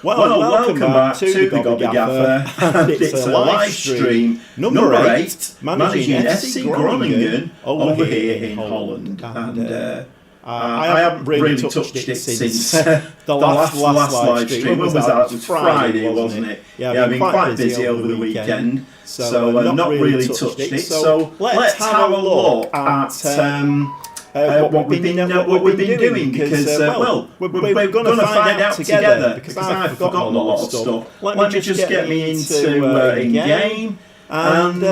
Well, welcome back to the Gobby Gaffer. And it's a live stream number 8, managing FC Groningen over here in Holland. And I haven't really touched it since the last live stream. When was that? It was Friday, wasn't it? Yeah, I've been quite busy over the weekend, so not really touched it. So let's have a look at what we've been doing, because we're going to find out together, because I've forgotten a lot of stuff. Let me just get me into in-game, and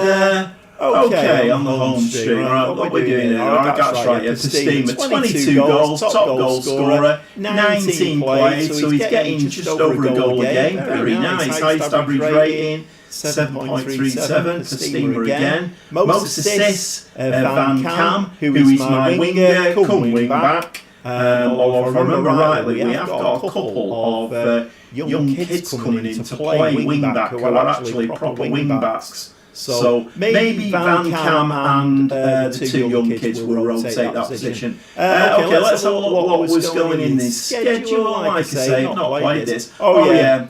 okay, on the home stream, right, what we're doing here, right, that's right, yeah, Steam, 22 goals, top goal scorer, 19 plays, so he's getting just over a goal a game, very nice, highest average rating, 7.37 for Steamer again. Most assists, Van Cam, who is my winger, come wing back. Or if I remember rightly, we have got a couple of young kids coming in to play wing back, who are actually proper wing backs. So maybe Van Cam and the two young kids will rotate that position. Okay, let's have a look at what was going in this schedule. Like I say, I've not played this. Oh yeah.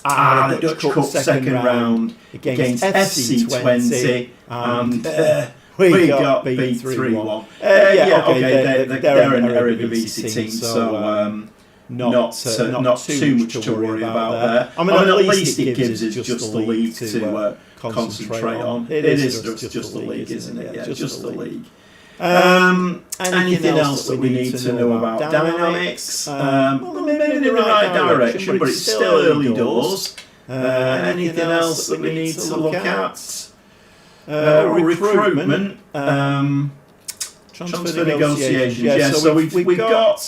The Dutch Cup second round against FC 20, and we got beat 3-1. They're an Eredivisie team, so not too much to worry about there. I mean, at least it gives us just the league to concentrate on. It is just the league, isn't it? Yeah, just the league. Anything else that we need to know about dynamics? Maybe in the right direction, but it's still early doors. Anything else that we need to look at? Recruitment, transfer negotiations. Yeah, so we've got.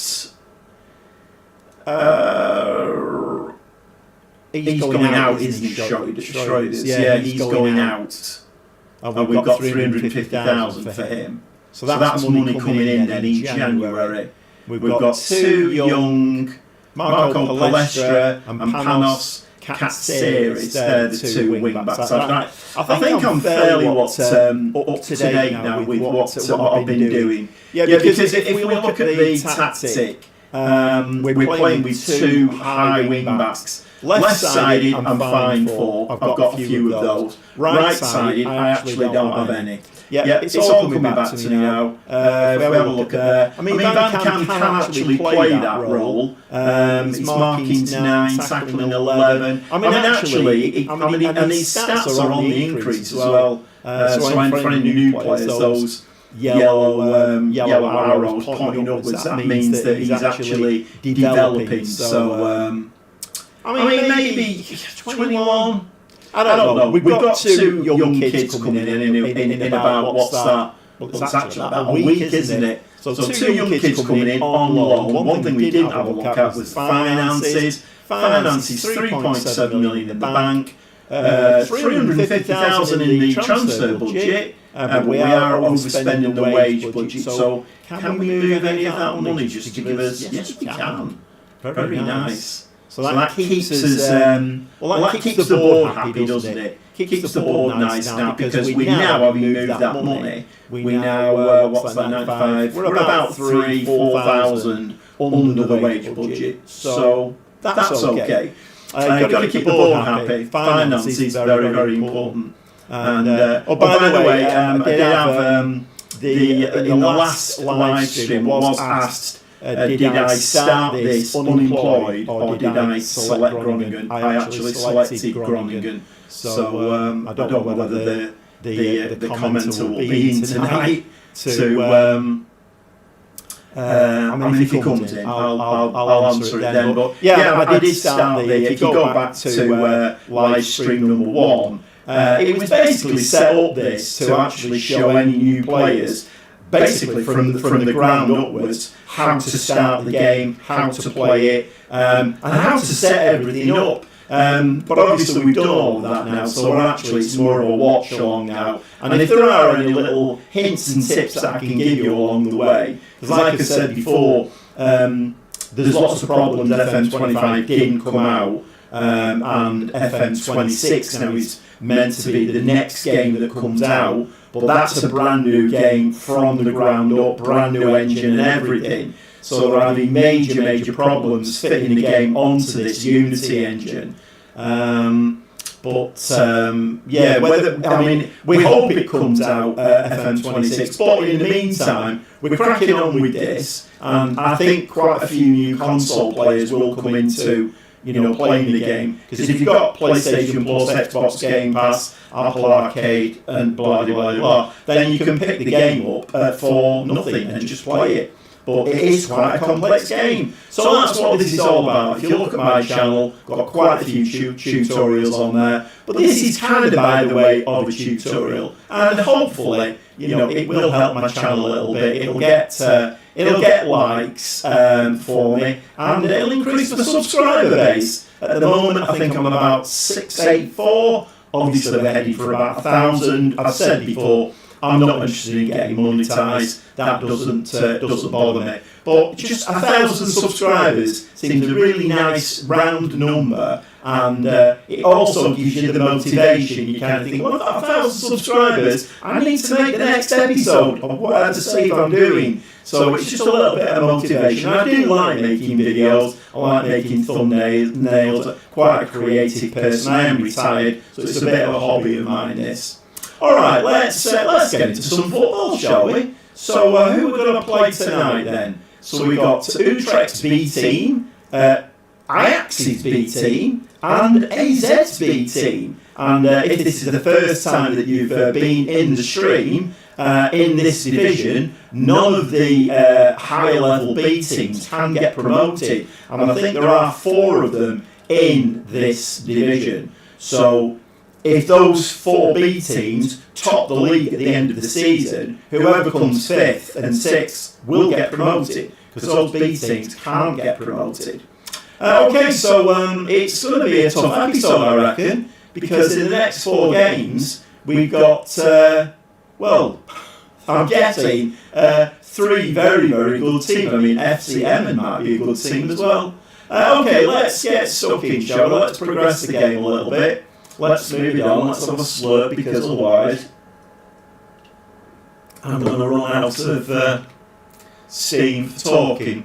He's going out, isn't he? Schroeder's. Yeah, he's going out. And we've got 350,000 for him. So that's money coming in then in January. We've got two young, Marco Palestra and Panos Katseris. They're the two wing backs. I think I'm fairly up to date now with what I've been doing. Yeah, because if we look at the tactic, we're playing with two high wing backs. Left-sided, I'm fine for. I've got a few of those. Right-sided, I actually don't have any. Yeah, it's all coming back to me now. If we have a look at there. I mean, Van Cam can actually play that role. It's marking's 9, tackling 11. I mean, actually, and his stats are on the increase as well. So for any new players, those yellow arrows pointing upwards, that means that he's actually developing. So, I mean, maybe 21. I don't know. We've got two young kids coming in about what's actually about a week, isn't it? So two young kids coming in on loan. One thing we didn't have a look at was finances. Finances, 3.7 million in the bank, 350,000 in the transfer budget, but we are overspending the wage budget. So can we move any of that money just to give us? Yes, we can. Very nice. So that keeps us, that keeps the board happy, doesn't it? Keeps the board nice now, because we now, having moved that money, we now, what's that, 95? We're about 3,000-4,000 under the wage budget. So that's okay. You've got to keep the board happy. Finance is very, very important. And, by the way, I did have, in the last live stream, was asked, did I start this unemployed, or did I select Groningen? I actually selected Groningen, so I don't know whether the commenter will be in tonight to. I mean, if he comes in, I'll answer it then. But yeah, I did start if you go back to live stream number 1, it was basically set up this to actually show any new players, basically from the ground upwards, how to start the game, how to play it, and how to set everything up. But obviously we've done all of that now, so it's more of a watch along now. And if there are any little hints and tips that I can give you along the way, because like I said before, there's lots of problems. FM25 didn't come out, and FM26 now is meant to be the next game that comes out. But that's a brand new game from the ground up, brand new engine and everything. so they're having major problems fitting the game onto this Unity engine. We hope it comes out FM26. But in the meantime, we're cracking on with this, and I think quite a few new console players will come into playing the game. Because if you've got PlayStation Plus, Xbox Game Pass, Apple Arcade, and blah blah blah, then you can pick the game up for nothing and just play it. But it is quite a complex game. So that's what this is all about. If you look at my channel, I've got quite a few tutorials on there. But this is kind of, by the way, of a tutorial. And hopefully, it will help my channel a little bit. It'll get likes for me, and it'll increase my subscriber base. At the moment, I think I'm on about 684. Obviously, we're heading for about 1,000. I've said before, I'm not interested in getting monetised. That doesn't bother me. But just 1,000 subscribers seems a really nice round number, and it also gives you the motivation. You kind of think, well, I've got 1,000 subscribers. I need to make the next episode of what I have to say if I'm doing. So it's just a little bit of motivation. I do like making videos. I like making thumbnails. I'm quite a creative person. I am retired, so it's a bit of a hobby of mine, this. All right, let's get into some football, shall we? So who are we going to play tonight then? So we've got Utrecht's B team, Ajax's B team, and AZ's B team. And if this is the first time that you've been in the stream in this division, none of the higher level B teams can get promoted. And I think there are 4 of them in this division. So if those 4 B teams top the league at the end of the season, whoever comes 5th and 6th will get promoted, because those B teams can't get promoted. Okay, so it's going to be a tough episode, I reckon, because in the next 4 games we've got, I'm guessing 3 very good teams. I mean, FC might be a good team as well. Okay, let's get stuck in, shall we? Let's progress the game a little bit. Let's move it on. Let's have a slurp, because otherwise I'm going to run out of steam for talking.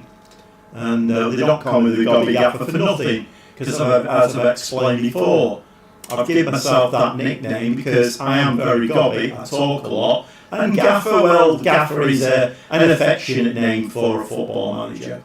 And they don't call me the Gobby Gaffer for nothing, because as I've explained before, I've given myself that nickname because I am very gobby. I talk a lot. And Gaffer, well, Gaffer is an affectionate name for a football manager.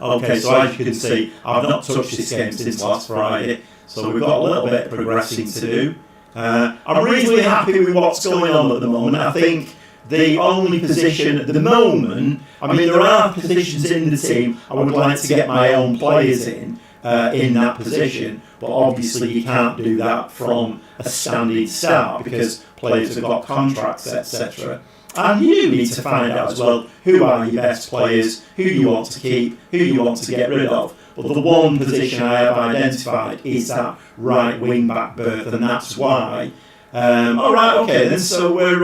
Okay, so as you can see, I've not touched this game since last Friday. So we've got a little bit of progressing to do. I'm reasonably happy with what's going on at the moment. I think the only position at the moment, I mean, there are positions in the team I would like to get my own players in that position, but obviously you can't do that from a standing start because players have got contracts, etc. And you need to find out as well who are your best players, who you want to keep, who you want to get rid of. But the one position I have identified is that right wing back berth, and that's why. All right, okay then. So we're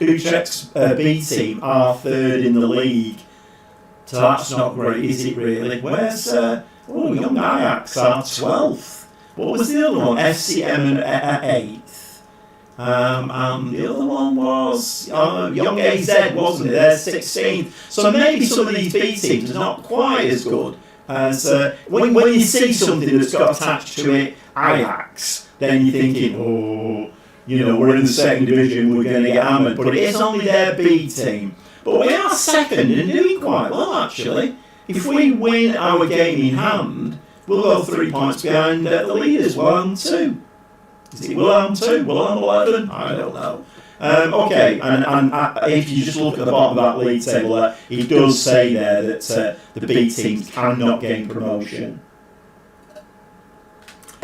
Utrecht's B team are 3rd in the league. So that's not great, is it really? Where's young Ajax are 12th. What was the other one? FCM at 8th. And the other one was young AZ, wasn't it? They're 16th. So maybe some of these B teams are not quite as good as when you see something that's got attached to it, Ajax, then you're thinking, we're in the 2nd division, we're going to get hammered. But it is only their B team. But we are 2nd and doing quite well, actually. If we win our game in hand, we'll go 3 points behind the leaders, 1-2. Is it Wilhelm 2? Wilhelm 11? I don't know. Okay, and if you just look at the bottom of that league table there, it does say there that the B teams cannot gain promotion.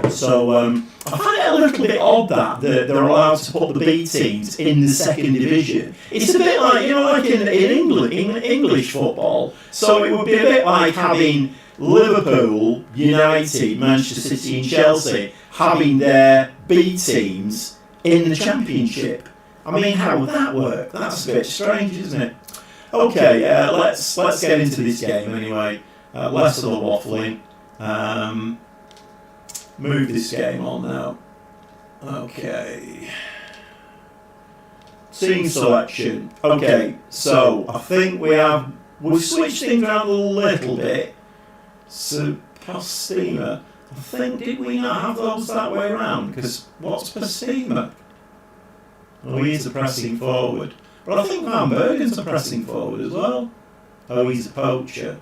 So I find it a little bit odd that they're allowed to put the B teams in the 2nd division. It's a bit like, like in English football. So it would be a bit like having Liverpool, United, Manchester City and Chelsea having their B teams in the Championship. I mean, how would that work? That's a bit strange, isn't it? Okay, let's get into this game anyway. Less of the waffling. Move this game on now. Okay. scene selection. Okay, so I think we've switched things around a little bit. So Postema, I think, did we not have those that way around? Because what's Postema? Oh, he's a pressing forward. But I think Van Bergen's a pressing forward as well. Oh, he's a poacher.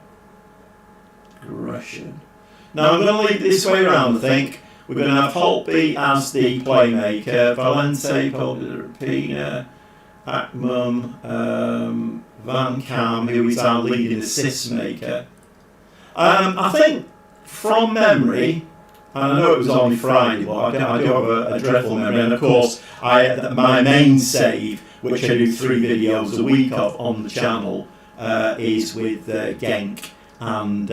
Gresham. Now I'm going to leave it this way around, I think. We're going to have Holtby as the playmaker, Valente, Pina, Akmum, Van Cam, who is our leading assist maker. I think, from memory, and I know it was only Friday, but I do have a dreadful memory, and of course, my main save, which I do 3 videos a week of on the channel, is with Genk and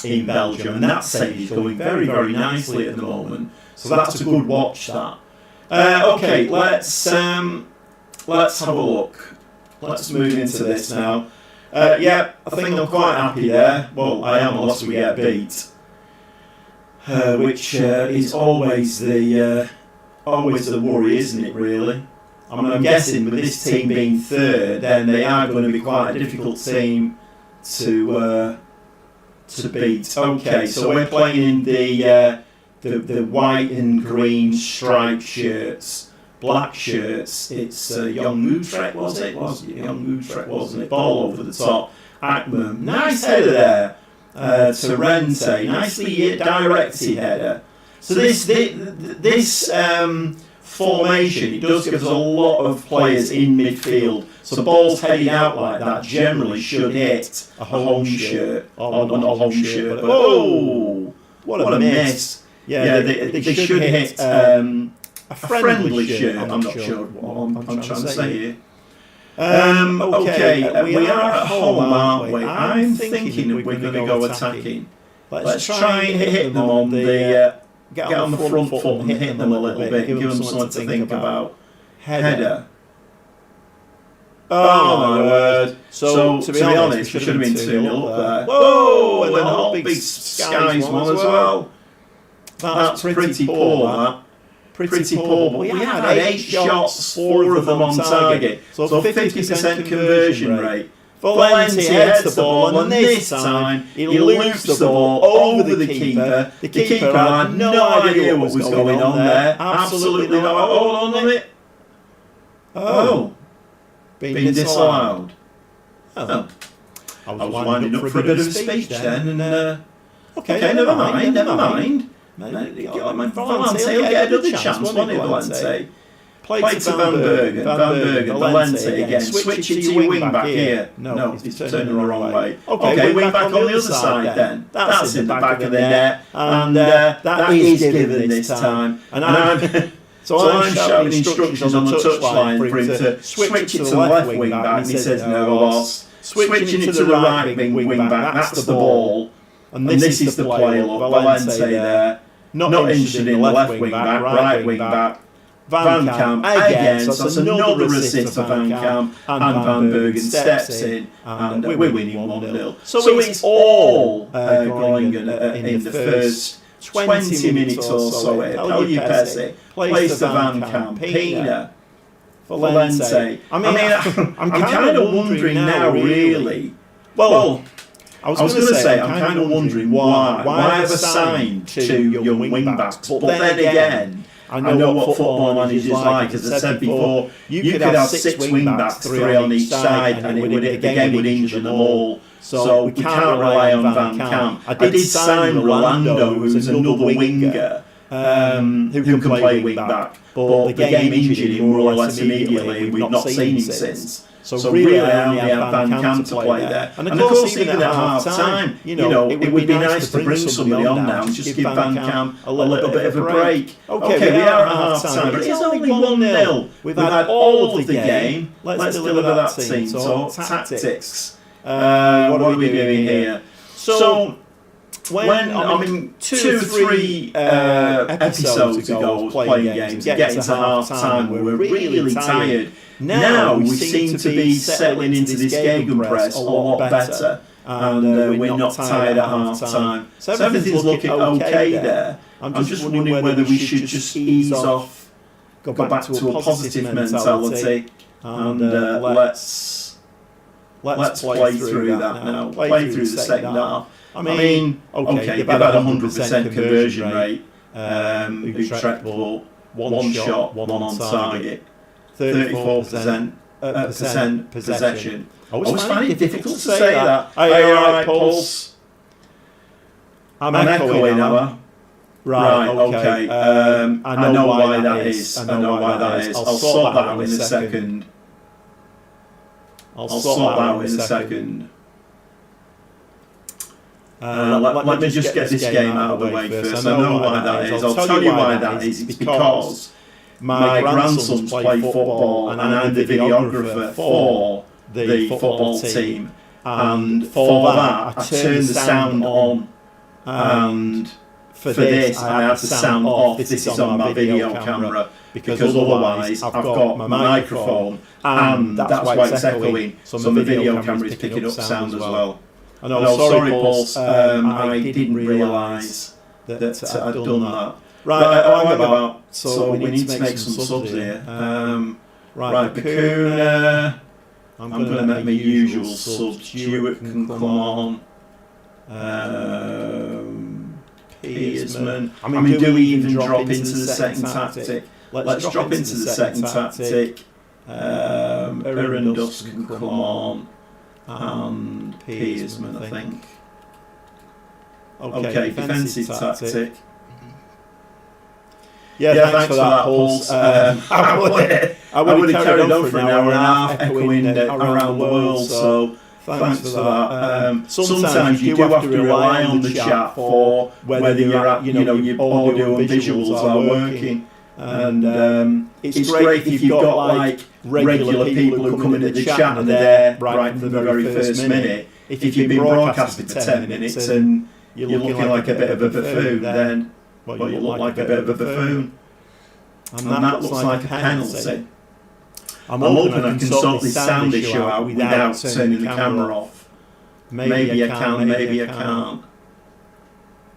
in Belgium, and that save is going very, very nicely at the moment. So that's a good watch. That. Okay, let's have a look. Let's move into this now. Yeah, I think I'm quite happy there. Well, I am, unless we get beat, which is always the worry, isn't it? Really. I mean, I'm guessing with this team being third, then they are going to be quite a difficult team to beat. Okay, so we're playing in the white and green striped shirts, black shirts. It's Young Utrecht, was it? Young Utrecht, wasn't it? Ball over the top. Akmum, nice header there to Rente, nicely directed header. So this formation, it does give us a lot of players in midfield. So the balls heading out like that generally should hit a home shirt, on a home shirt. Oh, what a miss! Yeah, they should hit a friendly shirt. I'm not sure what I'm trying to say here. Okay, we are at home, aren't we? I'm thinking we're going to go attacking. Let's try and hit them on the. Get on the front foot and hit them a little bit, give them something to think about. Header. Oh my word. So to be honest, it should have been 2-0 up there. Whoa, and then a big skies one as well. That's pretty poor, that. Pretty poor, but we had 8 shots, 4 of them on target. So 50% conversion rate. Valente heads the ball, and this time he loops the ball over the keeper. The keeper had no idea what was going on there. Absolutely not hold on it. Oh, being disallowed. Oh. I was winding up for a bit of speech then, and okay, never mind. Valente will get another chance, won't he, Valente? Play to Van Bergen, Valente again. Switch it to your wing back here. No, he's turning the wrong way. Okay, wing back on the other side then. That's in the back of the net, and that is given this time. And I'm shouting instructions on the touchline for him to switch it to the left wing back, and he says no boss. Switching it to the right wing back, that's the ball. And this is the play. Look, Valente there, not interested in the left wing back, right wing back. Van Cam again, so that's another assist for Van Cam, and Van Bergen steps in, and we're winning 1-0. So it's all Groningen in the first 20 minutes or so. Pelupesi plays to Van Cam, Pina, Valente. I mean, I'm kind of wondering now, really. Well, I was going to say, I'm kind of wondering why I've assigned 2 young wing backs, but then again, I know what football managers like. As I said before, you could have 6 wing backs, 3 on each side, and the game would injure them all. So we can't rely on Van Cam. I did sign Rolando, who's another winger, who can play wing back, but the game injured him more or less immediately. We've not seen him since. So really, I only have Van Cam to play there. And of course, even at half time, it would be nice to bring somebody on now and just give Van Cam a little bit of a break. Okay, we are at half time, but it's only 1-0. We've had all of the game. Let's deliver that team. So tactics. What are we doing here? So when 2 or 3 episodes ago, I was playing games, getting to half time, we were really tired. Now we seem to be settling into this gegenpress a lot better, and we're not tired at half time. So everything's looking okay there. I'm just wondering whether we should just ease off go back to a positive mentality, and let's play through that now. Play through the second half. I mean, okay, they've had a 100% conversion rate. Utrecht bought one shot, one on target, 34% possession. I always find it difficult to say that. Are you alright, Pulse? I'm echoing, am I? Right, okay. I know why that is. I'll sort that out in a second. Let me just get this game out of the way first. I know why that is. I'll tell you why that is. It's because my grandsons play football and I'm the videographer for the football team. And for that, I turn the sound on. And for this, I have the sound off. This is on my video camera. Because otherwise, I've got my microphone and that's why it's echoing. So the video camera is picking up sound as well. I know, sorry, Pulse. I didn't realise that I'd done that. Right, hang about. So we need to make some subs here. Right, Bakuna. I'm going to make my usual subs. Stewart can come on. Piersman. I mean, do we even drop into the second tactic? Let's drop into the second tactic. Irandus can come on. And Piersman, I think. Okay, defensive tactic. Yeah, thanks for that, Pulse. I would have carried on for an hour and a half echoing around the world, so thanks for that. Sometimes you do have to rely on the chat for whether your audio and visuals are working. And it's great if you've got like regular people who come into the chat and they're there right from the very first minute. If you've been broadcasting for 10 minutes and you're looking like a bit of a buffoon, then you look like a bit of a buffoon. And that looks like a penalty. I'm hoping I can sort this sound issue out without turning the camera off. Maybe I can, maybe I can't.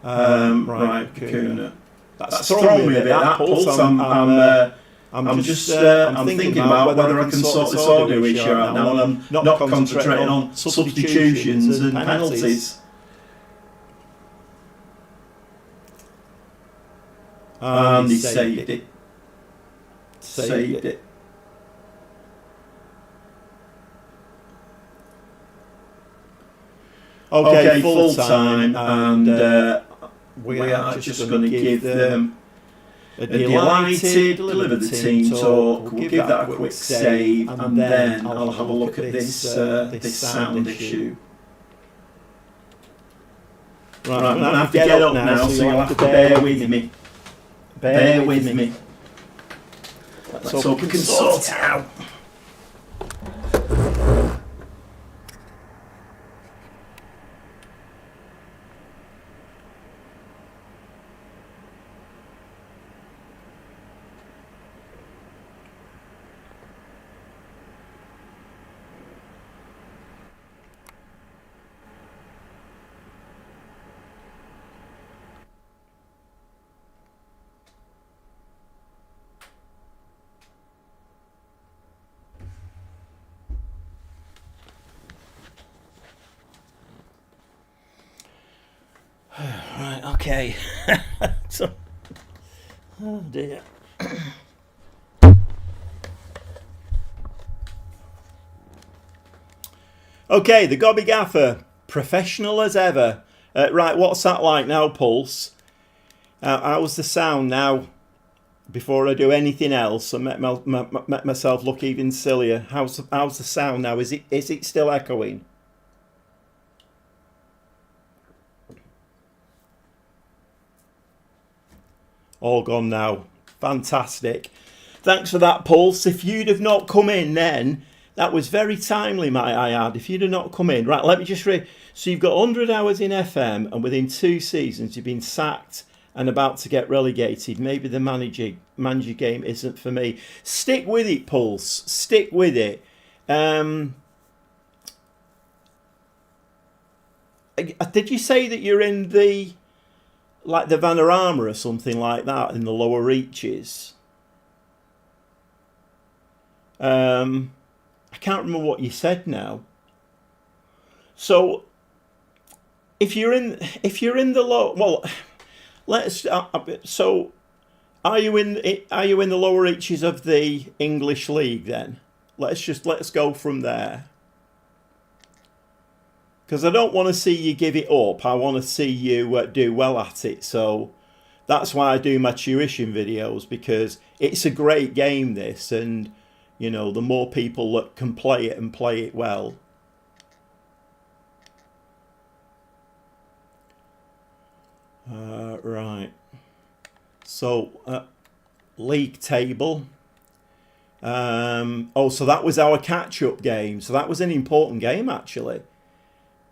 Right, Bakuna. That's thrown me a bit, that Pulse. I'm thinking about whether I can sort this audio issue out now, and I'm not concentrating on substitutions and penalties. And he saved it. Okay, full time, and we are just going to give them a delighted, deliver the team talk. We'll give that a quick save, and then I'll have a look at this sound issue. Right, I'm going to have to get up now, so you'll have to bear with me. Bear with me. Let's hope we can sort it out. Right, okay. So, oh dear. Okay, the Gobby Gaffer, professional as ever. Right, what's that like now, Pulse? How's the sound now? Before I do anything else, I make myself look even sillier. How's the sound now? Is it still echoing? All gone now. Fantastic. Thanks for that, Pulse. If you'd have not come in then, that was very timely, might I add. If you'd have not come in. Right, let me just read. So you've got 100 hours in FM and within 2 seasons you've been sacked and about to get relegated. Maybe the manager game isn't for me. Stick with it, Pulse. Stick with it. Did you say that you're in the... like the Vanarama or something like that in the lower reaches? I can't remember what you said now. So if you're in the low, well, let's. So are you in the lower reaches of the English league then? Let's go from there. Because I don't want to see you give it up. I want to see you do well at it. So that's why I do my tuition videos, because it's a great game, this, and you know, the more people that can play it and play it well. Right. So league table. So that was our catch-up game. So that was an important game, actually.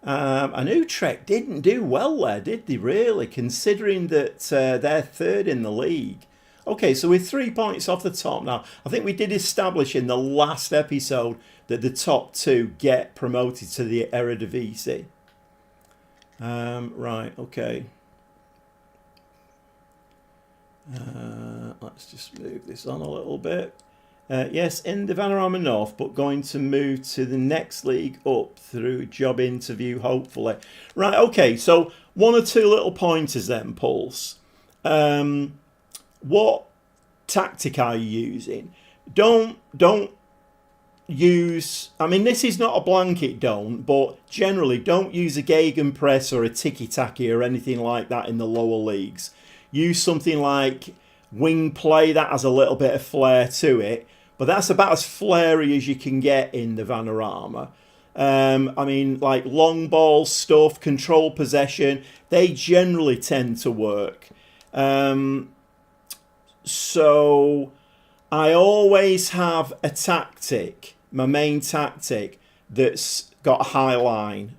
And Utrecht didn't do well there, did they, really, considering that they're third in the league. Okay, so we're 3 points off the top now. I think we did establish in the last episode that the top two get promoted to the Eredivisie. Right, okay. Let's just move this on a little bit. Yes, in the Vanarama North, but going to move to the next league up through job interview, hopefully. Right, okay, so one or two little pointers then, Pulse. What tactic are you using? Don't use, I mean, this is not a blanket don't, but generally don't use a gegenpress or a tiki-taki or anything like that in the lower leagues. Use something like wing play that has a little bit of flair to it, but that's about as flary as you can get in the Vanarama. I mean, like long ball stuff, control possession, they generally tend to work. So I always have a tactic, my main tactic, that's got a high line,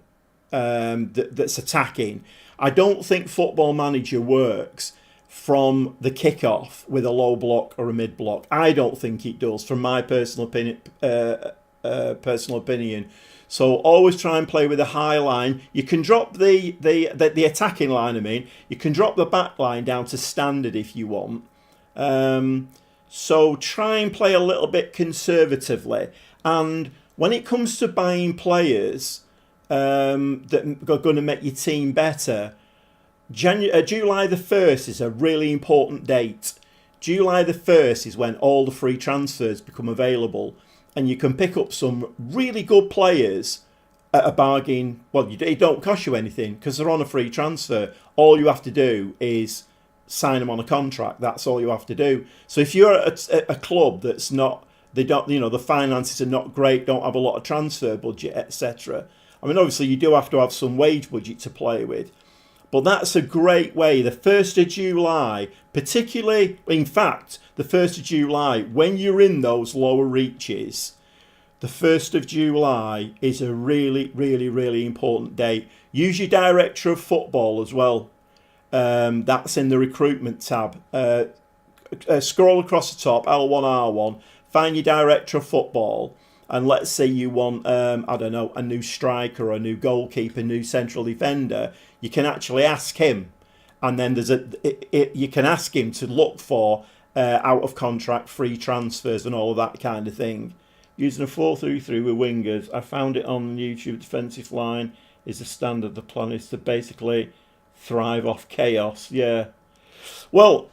that's attacking. I don't think Football Manager works from the kickoff with a low block or a mid block. I don't think it does, from my personal opinion. So always try and play with a high line. You can drop the attacking line. I mean, you can drop the back line down to standard if you want. So try and play a little bit conservatively. And when it comes to buying players that are going to make your team better, July the 1st is a really important date. July the 1st is when all the free transfers become available, and you can pick up some really good players at a bargain. Well, it don't cost you anything because they're on a free transfer. All you have to do is sign them on a contract. That's all you have to do. So if you're at a club that's not, they don't, you know, the finances are not great, don't have a lot of transfer budget, etc. I mean, obviously you do have to have some wage budget to play with. But that's a great way. The 1st of July, particularly, in fact, the 1st of July, when you're in those lower reaches, the 1st of July is a really, really, really important date. Use your director of football as well. That's in the recruitment tab. Scroll across the top, L1R1, find your director of football. And let's say you want, I don't know, a new striker, a new goalkeeper, new central defender. You can actually ask him, and then you can ask him to look for out of contract free transfers and all of that kind of thing. Using a 4-3-3 with wingers, I found it on YouTube. Defensive line is the standard. The plan is to basically thrive off chaos. Yeah. Well,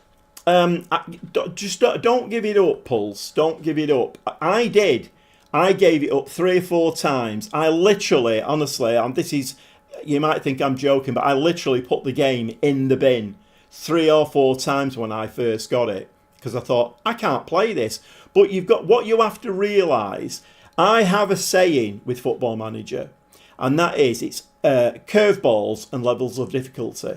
don't give it up, Pulse. Don't give it up. I did. I gave it up 3 or 4 times. I literally, honestly, this is, you might think I'm joking, but I literally put the game in the bin 3 or 4 times when I first got it, because I thought, I can't play this. But you've got, what you have to realise, I have a saying with Football Manager, and that is, it's curveballs and levels of difficulty.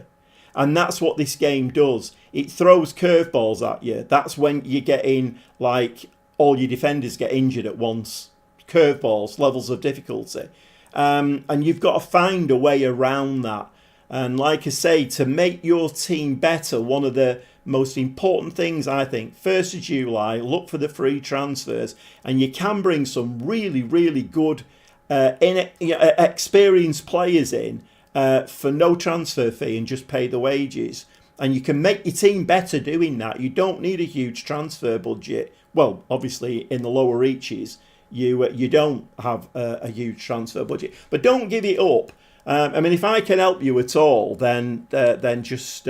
And that's what this game does. It throws curveballs at you. That's when you're getting, like, all your defenders get injured at once. Curveballs, levels of difficulty. And you've got to find a way around that. And like I say, to make your team better, one of the most important things, I think, 1st of July, look for the free transfers. And you can bring some really, really good experienced players in for no transfer fee and just pay the wages. And you can make your team better doing that. You don't need a huge transfer budget well, obviously in the lower reaches, you don't have a huge transfer budget, but don't give it up. I mean, if I can help you at all, then just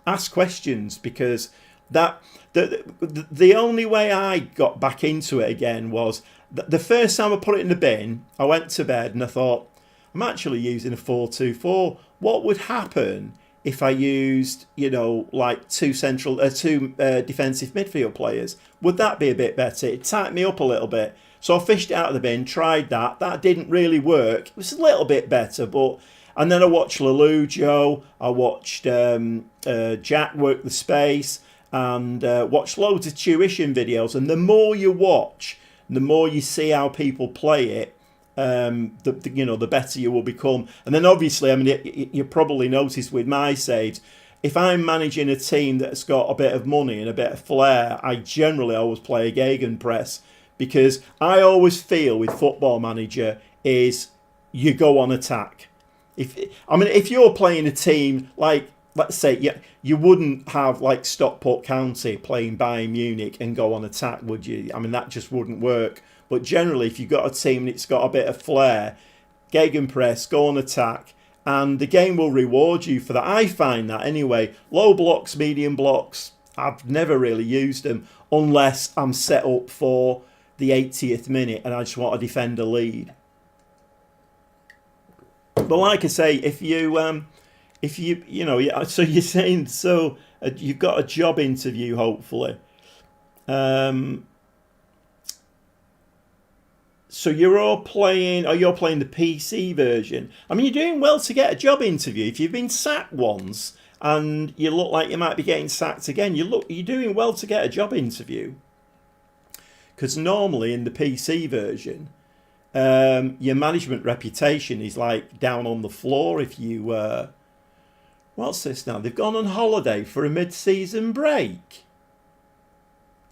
ask questions, because the only way I got back into it again was the first time I put it in the bin. I went to bed and I thought, I'm actually using a 4-2-4. What would happen if I used, like two defensive midfield players? Would that be a bit better? It tightened me up a little bit. So I fished it out of the bin, tried that. That didn't really work. It was a little bit better, but... And then I watched Lelujo. I watched Jack work the space, and watched loads of tuition videos. And the more you watch, the more you see how people play it, the better you will become. And then obviously, I mean, you probably noticed with my saves, if I'm managing a team that's got a bit of money and a bit of flair, I generally always play a gegenpress, because I always feel with Football Manager is you go on attack. If you're playing a team like, let's say, you wouldn't have like Stockport County playing Bayern Munich and go on attack, would you? I mean, that just wouldn't work. But generally, if you've got a team that's got a bit of flair, gegenpress, go on attack, and the game will reward you for that. I find that anyway. Low blocks, medium blocks, I've never really used them unless I'm set up for the 80th minute and I just want to defend a lead. But like I say, so you're saying, you've got a job interview, hopefully. So you're playing the PC version. I mean, you're doing well to get a job interview. If you've been sacked once and you look like you might be getting sacked again, you're doing well to get a job interview. Because normally in the PC version, your management reputation is like down on the floor if you... what's this now? They've gone on holiday for a mid-season break.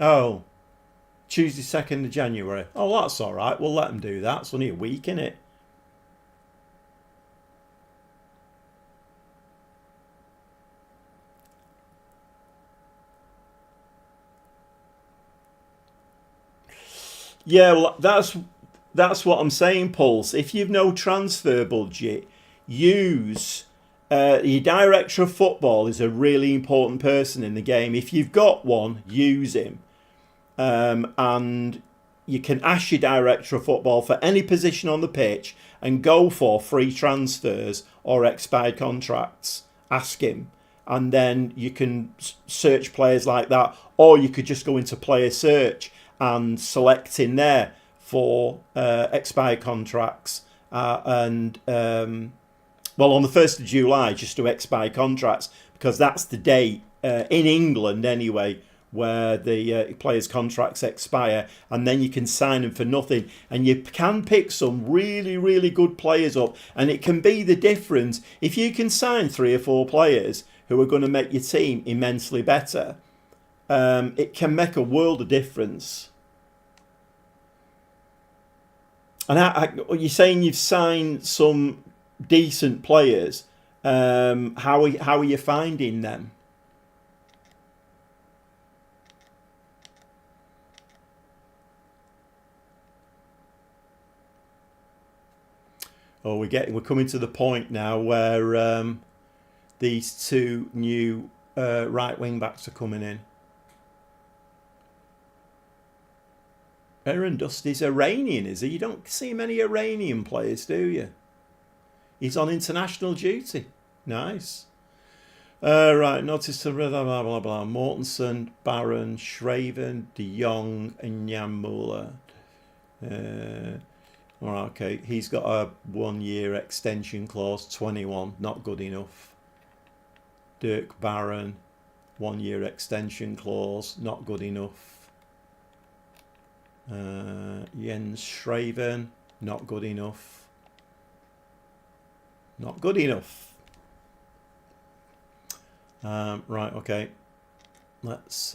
Oh, Tuesday 2nd of January. Oh, that's all right. We'll let them do that. It's only a week, innit? Yeah, well, that's what I'm saying, Pulse. If you've no transfer budget, use... your director of football is a really important person in the game. If you've got one, use him. And you can ask your director of football for any position on the pitch and go for free transfers or expired contracts. Ask him. And then you can search players like that. Or you could just go into player search and select in there for expired contracts. Well, on the 1st of July, just to expire contracts, because that's the date, in England anyway, where the players' contracts expire, and then you can sign them for nothing. And you can pick some really, really good players up, and it can be the difference. If you can sign 3 or 4 players who are going to make your team immensely better, it can make a world of difference. And you're saying you've signed some decent players. How are you finding them? Oh, we're coming to the point now where these 2 new right wing backs are coming in. Aaron Dusty's Iranian, is he? You don't see many Iranian players, do you? He's on international duty. Nice. Right, notice to blah, blah, blah, blah. Mortensen, Barron, Schraven, De Jong, and Nyamula. All right, okay. He's got a 1-year extension clause, 21. Not good enough. Dirk Barron, 1-year extension clause. Not good enough. Jens Schraven, not good enough. Not good enough. Right, okay. Let's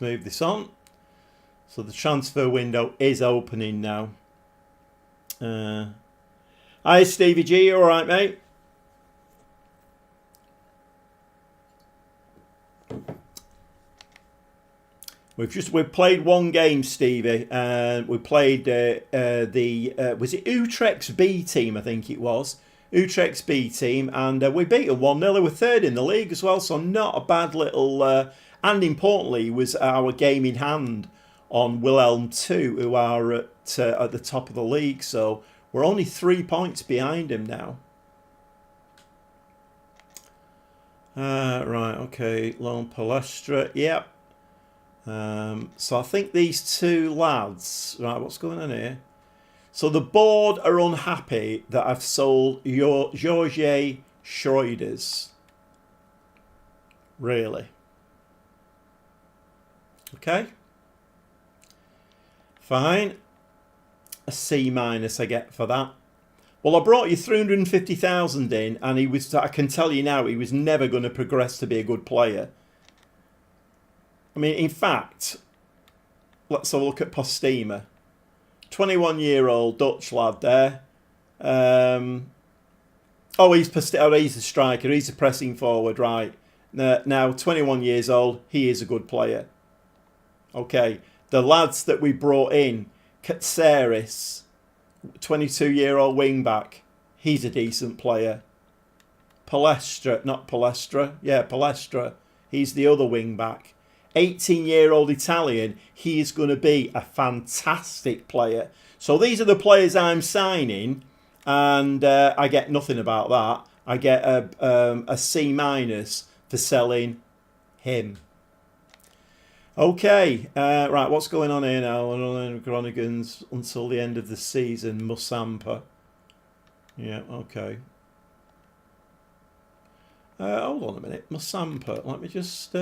move this on. So the transfer window is opening now. Hi, Stevie G. You all right, mate? We've played one game, Stevie, and we played was it Utrecht's B team? I think it was Utrecht's B team, and we beat them 1-0. We're third in the league as well, so not a bad little. And importantly, was our game in hand on Wilhelm 2, who are at the top of the league. So we're only 3 points behind him now. Right, okay, Lone Palestra, yep. So I think these two lads, right, what's going on here? So the board are unhappy that I've sold Jorge Schroeder's. Really? Okay. Fine. A C- I get for that. Well, I brought you 350,000 in, and he was. I can tell you now, he was never going to progress to be a good player. I mean, in fact, let's have a look at Postema. 21-year-old Dutch lad there. He's a striker. He's a pressing forward, right? Now, 21 years old, he is a good player. Okay, the lads that we brought in, Katseris, 22-year-old wing-back, he's a decent player. Palestra, he's the other wing-back. 18-year-old Italian, he is going to be a fantastic player. So these are the players I'm signing, and I get nothing about that. I get a C- for selling him. Okay, right, what's going on here now? Groningen's until the end of the season, Musampa. Yeah, okay. Hold on a minute, Musampa. Let me just...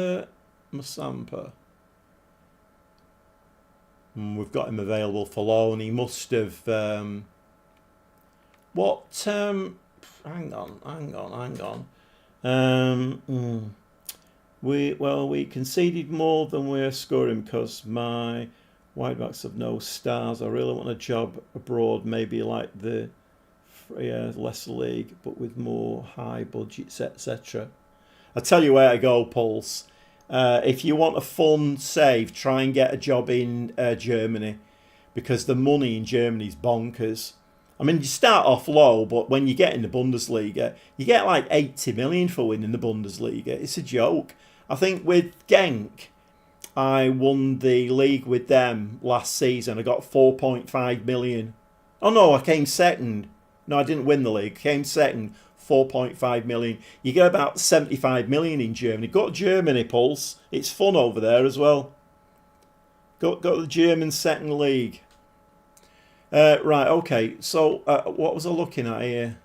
Musampa. We've got him available for loan. He must have... Hang on. We conceded more than we're scoring because my wide backs have no stars. I really want a job abroad, maybe like the lesser league, but with more high budgets, etc. I tell you where to go, Pulse. If you want a fun save, try and get a job in Germany, because the money in Germany is bonkers. I mean, you start off low, but when you get in the Bundesliga, you get like 80 million for winning the Bundesliga. It's a joke. I think with Genk, I won the league with them last season. I got 4.5 million. Oh no, I came second. No, I didn't win the league. I came second, 4.5 million. You get about 75 million in Germany. Go to Germany, Pulse. It's fun over there as well. Go to the German second league. Right, okay. So, what was I looking at here?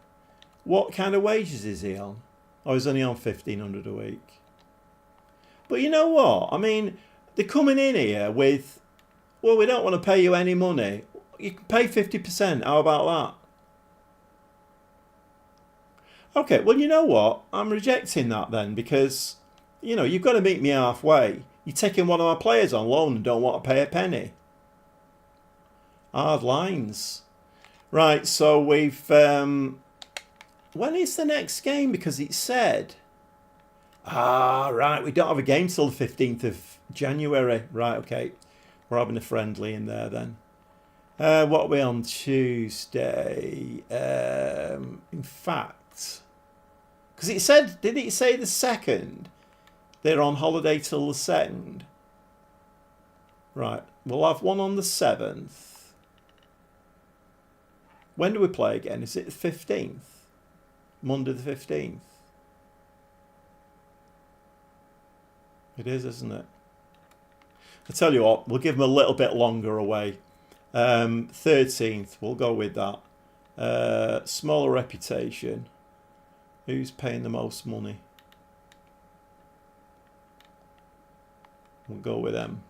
What kind of wages is he on? Oh, he's only on 1,500 a week. But you know what? I mean, they're coming in here with, well, we don't want to pay you any money. You can pay 50%. How about that? Okay, well, you know what? I'm rejecting that then, because, you know, you've got to meet me halfway. You're taking one of my players on loan and don't want to pay a penny. Hard lines. Right, so we've... when is the next game? Because it said... right, we don't have a game till the 15th of January. Right, okay. We're having a friendly in there then. What are we on Tuesday? In fact... Because it said... Did it say the 2nd? They're on holiday till the 2nd. Right, we'll have one on the 7th. When do we play again? Is it the 15th? Monday the 15th? It is, isn't it? I tell you what, we'll give them a little bit longer away. 13th, we'll go with that. Smaller reputation. Who's paying the most money? We'll go with them.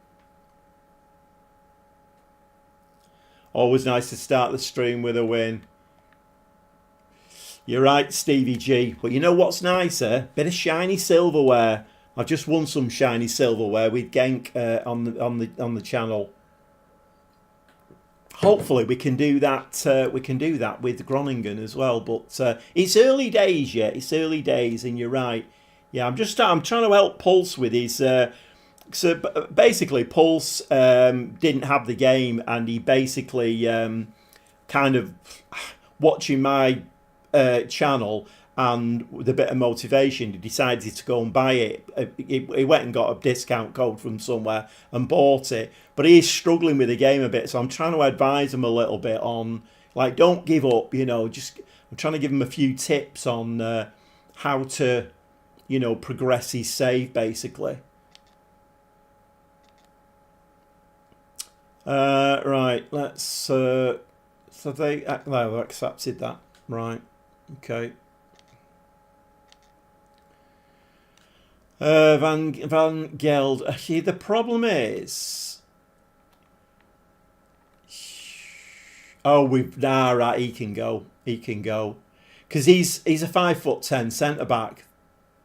Always nice to start the stream with a win. You're right, Stevie G. But you know what's nicer? Bit of shiny silverware. I've just won some shiny silverware with Genk on the channel. Hopefully we can do that. We can do that with Groningen as well. But it's early days yet. It's early days, and you're right. Yeah, I'm trying to help Pulse with his. So basically, Pulse didn't have the game, and he basically kind of watching my channel, and with a bit of motivation, he decided to go and buy it. He went and got a discount code from somewhere and bought it. But he is struggling with the game a bit, so I'm trying to advise him a little bit on, like, don't give up. Just I'm trying to give him a few tips on how to, progress his save, basically. Right, let's. So they accepted that, right? Okay. Van Geld. Actually, the problem is. Oh, right. He can go. Because he's a 5'10" centre back.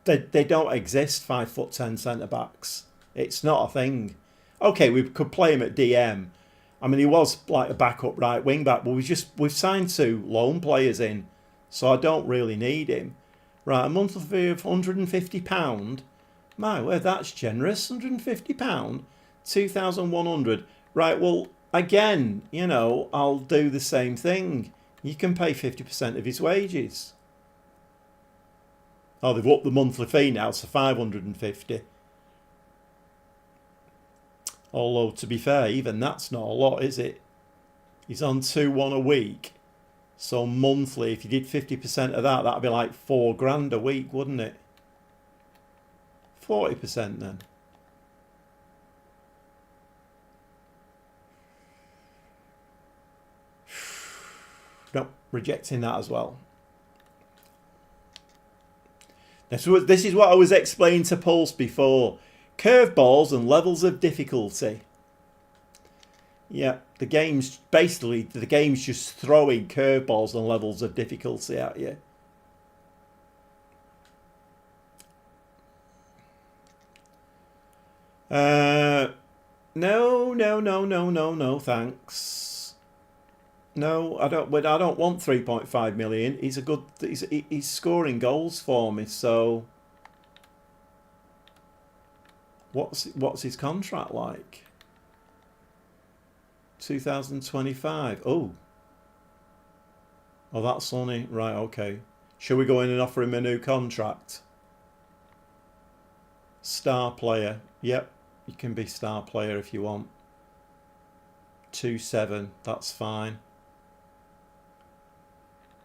They don't exist 5'10" centre backs. It's not a thing. Okay, we could play him at DM. I mean, he was like a backup right wing back, but we've signed 2 loan players in, so I don't really need him. Right, a monthly fee of £150. My word, that's generous. £150, 2,100. Right, well, again, I'll do the same thing. You can pay 50% of his wages. Oh, they've upped the monthly fee now to 550. Although, to be fair, even that's not a lot, is it? He's on 2-1 a week. So monthly, if you did 50% of that, that'd be like £4,000 a week, wouldn't it? 40% then. Nope, rejecting that as well. This is what I was explaining to Pulse before. Curveballs and levels of difficulty. Yeah, the game's just throwing curveballs and levels of difficulty at you. No, thanks. No, I don't want 3.5 million. He's scoring goals for me, so what's his contract like? 2025. Oh, that's only right. Okay, shall we go in and offer him a new contract? Star player. Yep, you can be star player if you want. 2.7. That's fine.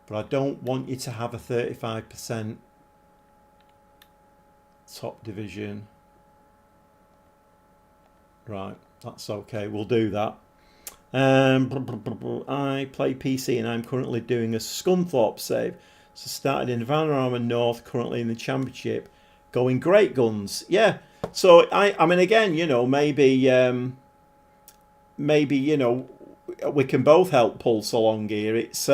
But I don't want you to have a 35% top division. Right, that's okay. We'll do that. I play PC and I'm currently doing a Scunthorpe save. So started in Vanarama North, currently in the Championship, going great guns. Yeah. So I mean, again, maybe we can both help Pulse along here. It's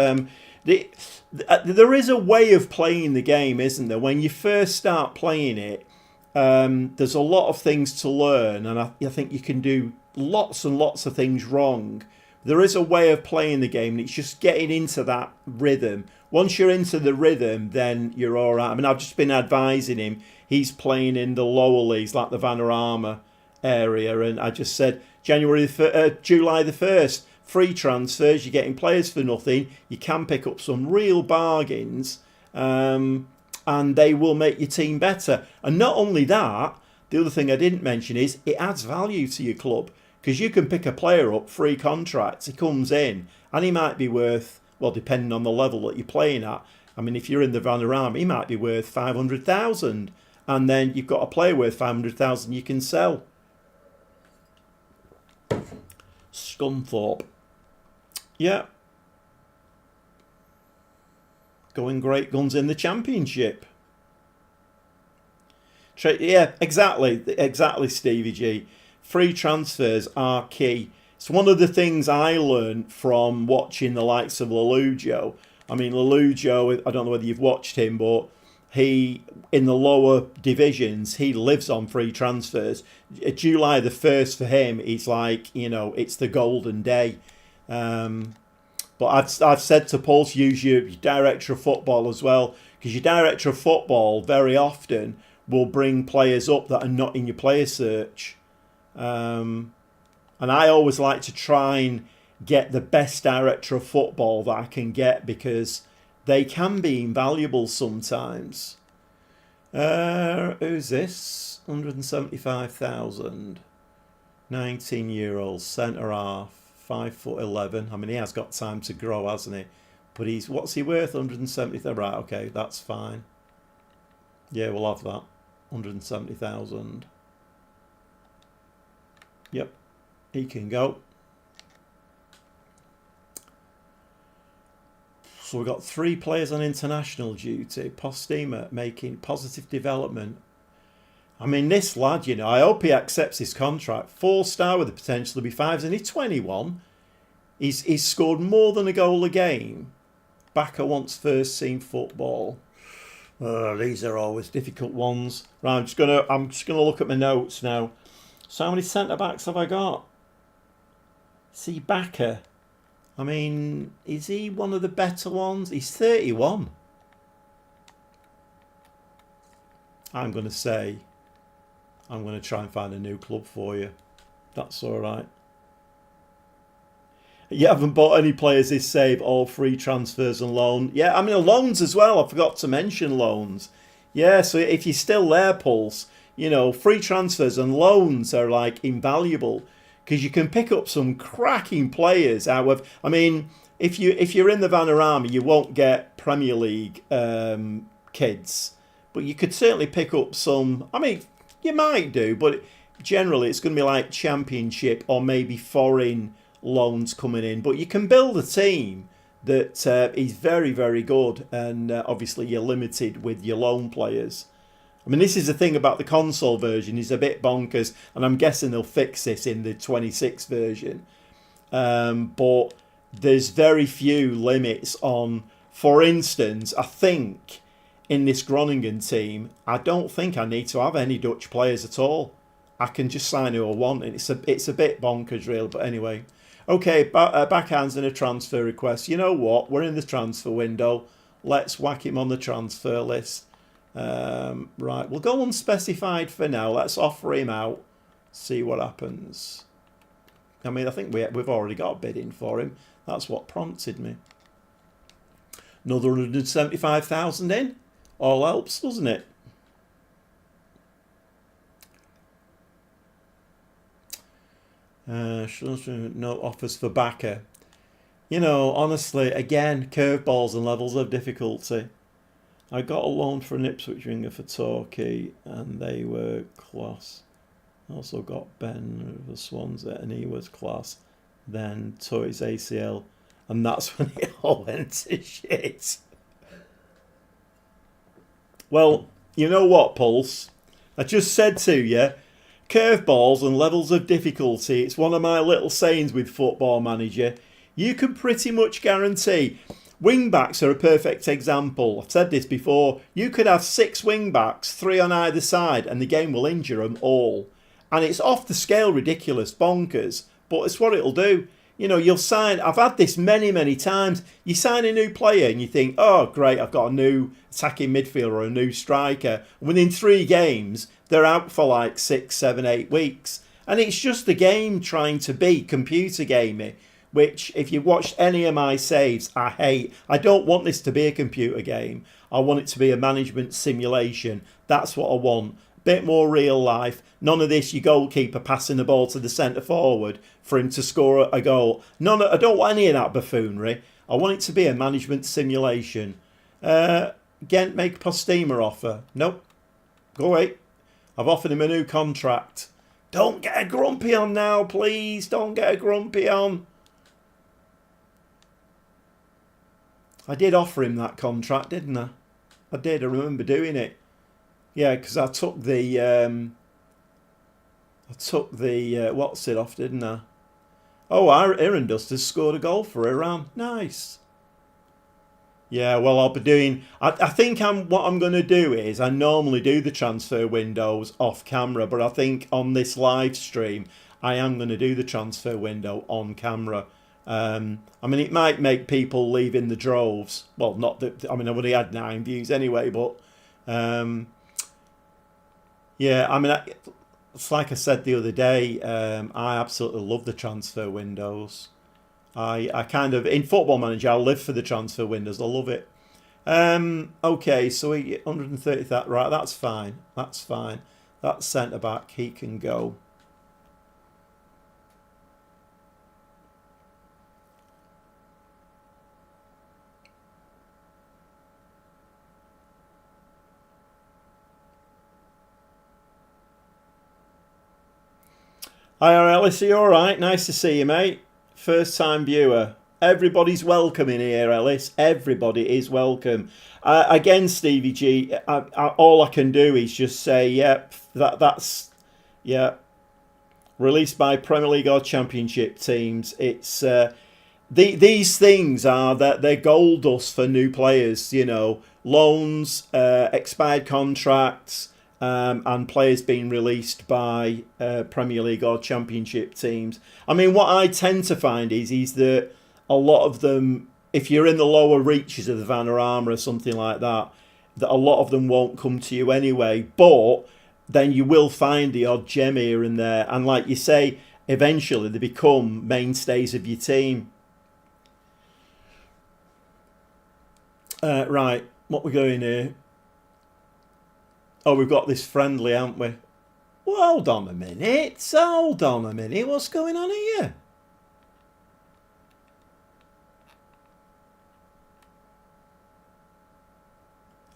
there is a way of playing the game, isn't there? When you first start playing it, there's a lot of things to learn, and I think you can do lots and lots of things wrong. There is a way of playing the game, and it's just getting into that rhythm. Once you're into the rhythm, then you're all right. I mean, I've just been advising him. He's playing in the lower leagues, like the Vanarama area, and I just said July the 1st, free transfers. You're getting players for nothing. You can pick up some real bargains, and they will make your team better. And not only that, the other thing I didn't mention is it adds value to your club, because you can pick a player up, free contracts. He comes in, and he might be worth, well, depending on the level that you're playing at. I mean, if you're in the Vanarama, he might be worth 500,000, and then you've got a player worth 500,000 you can sell. Scunthorpe. Yeah. Going great guns in the Championship. Yeah, exactly, Stevie G. Free transfers are key. It's one of the things I learned from watching the likes of Lelujo. I mean, Lelujo, I don't know whether you've watched him, but he, in the lower divisions, he lives on free transfers. July the 1st for him is like, it's the golden day. But I've said to Pulse, use your director of football as well, because your director of football very often will bring players up that are not in your player search. And I always like to try and get the best director of football that I can get, because they can be invaluable sometimes. Who's this? 175,000. 19-year-old centre half, 5'11". I mean, he has got time to grow, hasn't he? But what's he worth? 170,000. Right, okay, that's fine. Yeah, we'll have that. 170,000. Yep, he can go. So we've got 3 players on international duty. Postema making positive development. I mean, this lad, you know, I hope he accepts his contract. 4-star with the potential to be 5s, and he's 21. He's scored more than a goal a game. Backer wants first team football. These are always difficult ones. Right, I'm just gonna look at my notes now. So how many centre backs have I got? See, Backer. I mean, is he one of the better ones? He's 31. I'm going to say, I'm going to try and find a new club for you. That's all right. You haven't bought any players this save, all free transfers and loan. Yeah, I mean, loans as well. I forgot to mention loans. Yeah, so if you're still there, Pulse, you know, free transfers and loans are like invaluable, because you can pick up some cracking players out of. I mean, if you're in the Vanarama, you won't get Premier League kids, but you could certainly pick up some. I mean, you might do, but generally it's going to be like Championship or maybe foreign loans coming in. But you can build a team that is very, very good, and obviously you're limited with your loan players. I mean, this is the thing about the console version, is a bit bonkers, and I'm guessing they'll fix this in the 26 version. But there's very few limits on, for instance, I think in this Groningen team, I don't think I need to have any Dutch players at all. I can just sign who I want, and it's a bit bonkers, really. But anyway, okay, backhands and a transfer request. You know what? We're in the transfer window. Let's whack him on the transfer list. Right, we'll go unspecified for now. Let's offer him out, see what happens. I mean, I think we've already got a bid in for him. That's what prompted me. Another 175,000 in. All helps, doesn't it? No offers for backer. You know, honestly, again, curveballs and levels of difficulty. I got a loan for an Ipswich winger for Torquay, and they were class. Also got Ben for Swansea, and he was class. Then tore his ACL, and that's when it all went to shit. Well, you know what, Pulse? I just said to you, curveballs and levels of difficulty. It's one of my little sayings with Football Manager. You can pretty much guarantee. Wing-backs are a perfect example. I've said this before. You could have 6 wing-backs, 3 on either side, and the game will injure them all. And it's off the scale ridiculous, bonkers, but it's what it'll do. You know, you'll sign. I've had this many, many times. You sign a new player and you think, oh, great, I've got a new attacking midfielder or a new striker. And within 3 games, they're out for like 6, 7, 8 weeks. And it's just the game trying to be computer gamey, which, if you watched any of my saves, I hate. I don't want this to be a computer game. I want it to be a management simulation. That's what I want. Bit more real life. None of this, your goalkeeper passing the ball to the centre forward for him to score a goal. I don't want any of that buffoonery. I want it to be a management simulation. Ghent make Postema offer. Nope. Go away. I've offered him a new contract. Don't get a grumpy on now, please. Don't get a grumpy on. I did offer him that contract, didn't I? I did. I remember doing it. Yeah, because I took the what's it off, didn't I? Oh, Irondust has scored a goal for Iran. Nice. Yeah, well, I'll be doing. I think what I'm going to do is, I normally do the transfer windows off camera, but I think on this live stream I am going to do the transfer window on camera. I mean, it might make people leave in the droves. Well, not that. I mean, I've only had 9 views anyway, but. Yeah, I mean, it's like I said the other day. I absolutely love the transfer windows. I kind of in Football Manager, I live for the transfer windows. I love it. Okay, so 130. That right? That's fine. That's fine. That's centre back. He can go. Hi, Ellis, are you alright? Nice to see you, mate. First time viewer. Everybody's welcome in here, Ellis. Everybody is welcome. Again, Stevie G, all I can do is just say, yep, that's, yeah, released by Premier League or Championship teams. It's these things are that they're gold dust for new players, you know, loans, expired contracts, and players being released by Premier League or Championship teams. I mean, what I tend to find is that a lot of them, if you're in the lower reaches of the Vanarama or something like that, that a lot of them won't come to you anyway. But then you will find the odd gem here and there. And like you say, eventually they become mainstays of your team. Right, what we're going here? Oh, we've got this friendly, haven't we? Well, hold on a minute. Hold on a minute. What's going on here?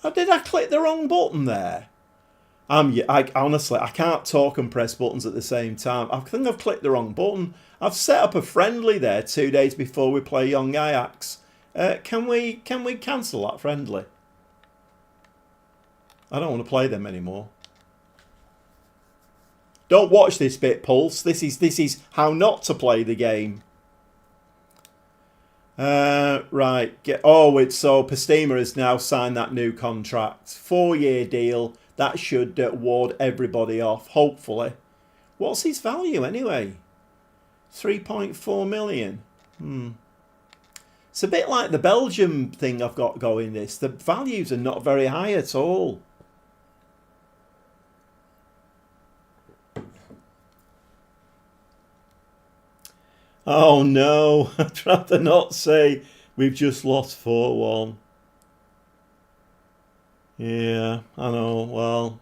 Oh, did I click the wrong button there? Honestly, I can't talk and press buttons at the same time. I think I've clicked the wrong button. I've set up a friendly there 2 days before we play Young Ajax. Can we cancel that friendly? I don't want to play them anymore. Don't watch this bit, Pulse. This is how not to play the game. Right. So Pastima has now signed that new contract. 4-year deal. That should ward everybody off, hopefully. What's his value anyway? 3.4 million. It's a bit like the Belgium thing I've got going this. The values are not very high at all. Oh no, I'd rather not say we've just lost 4-1. Yeah, I know. Well,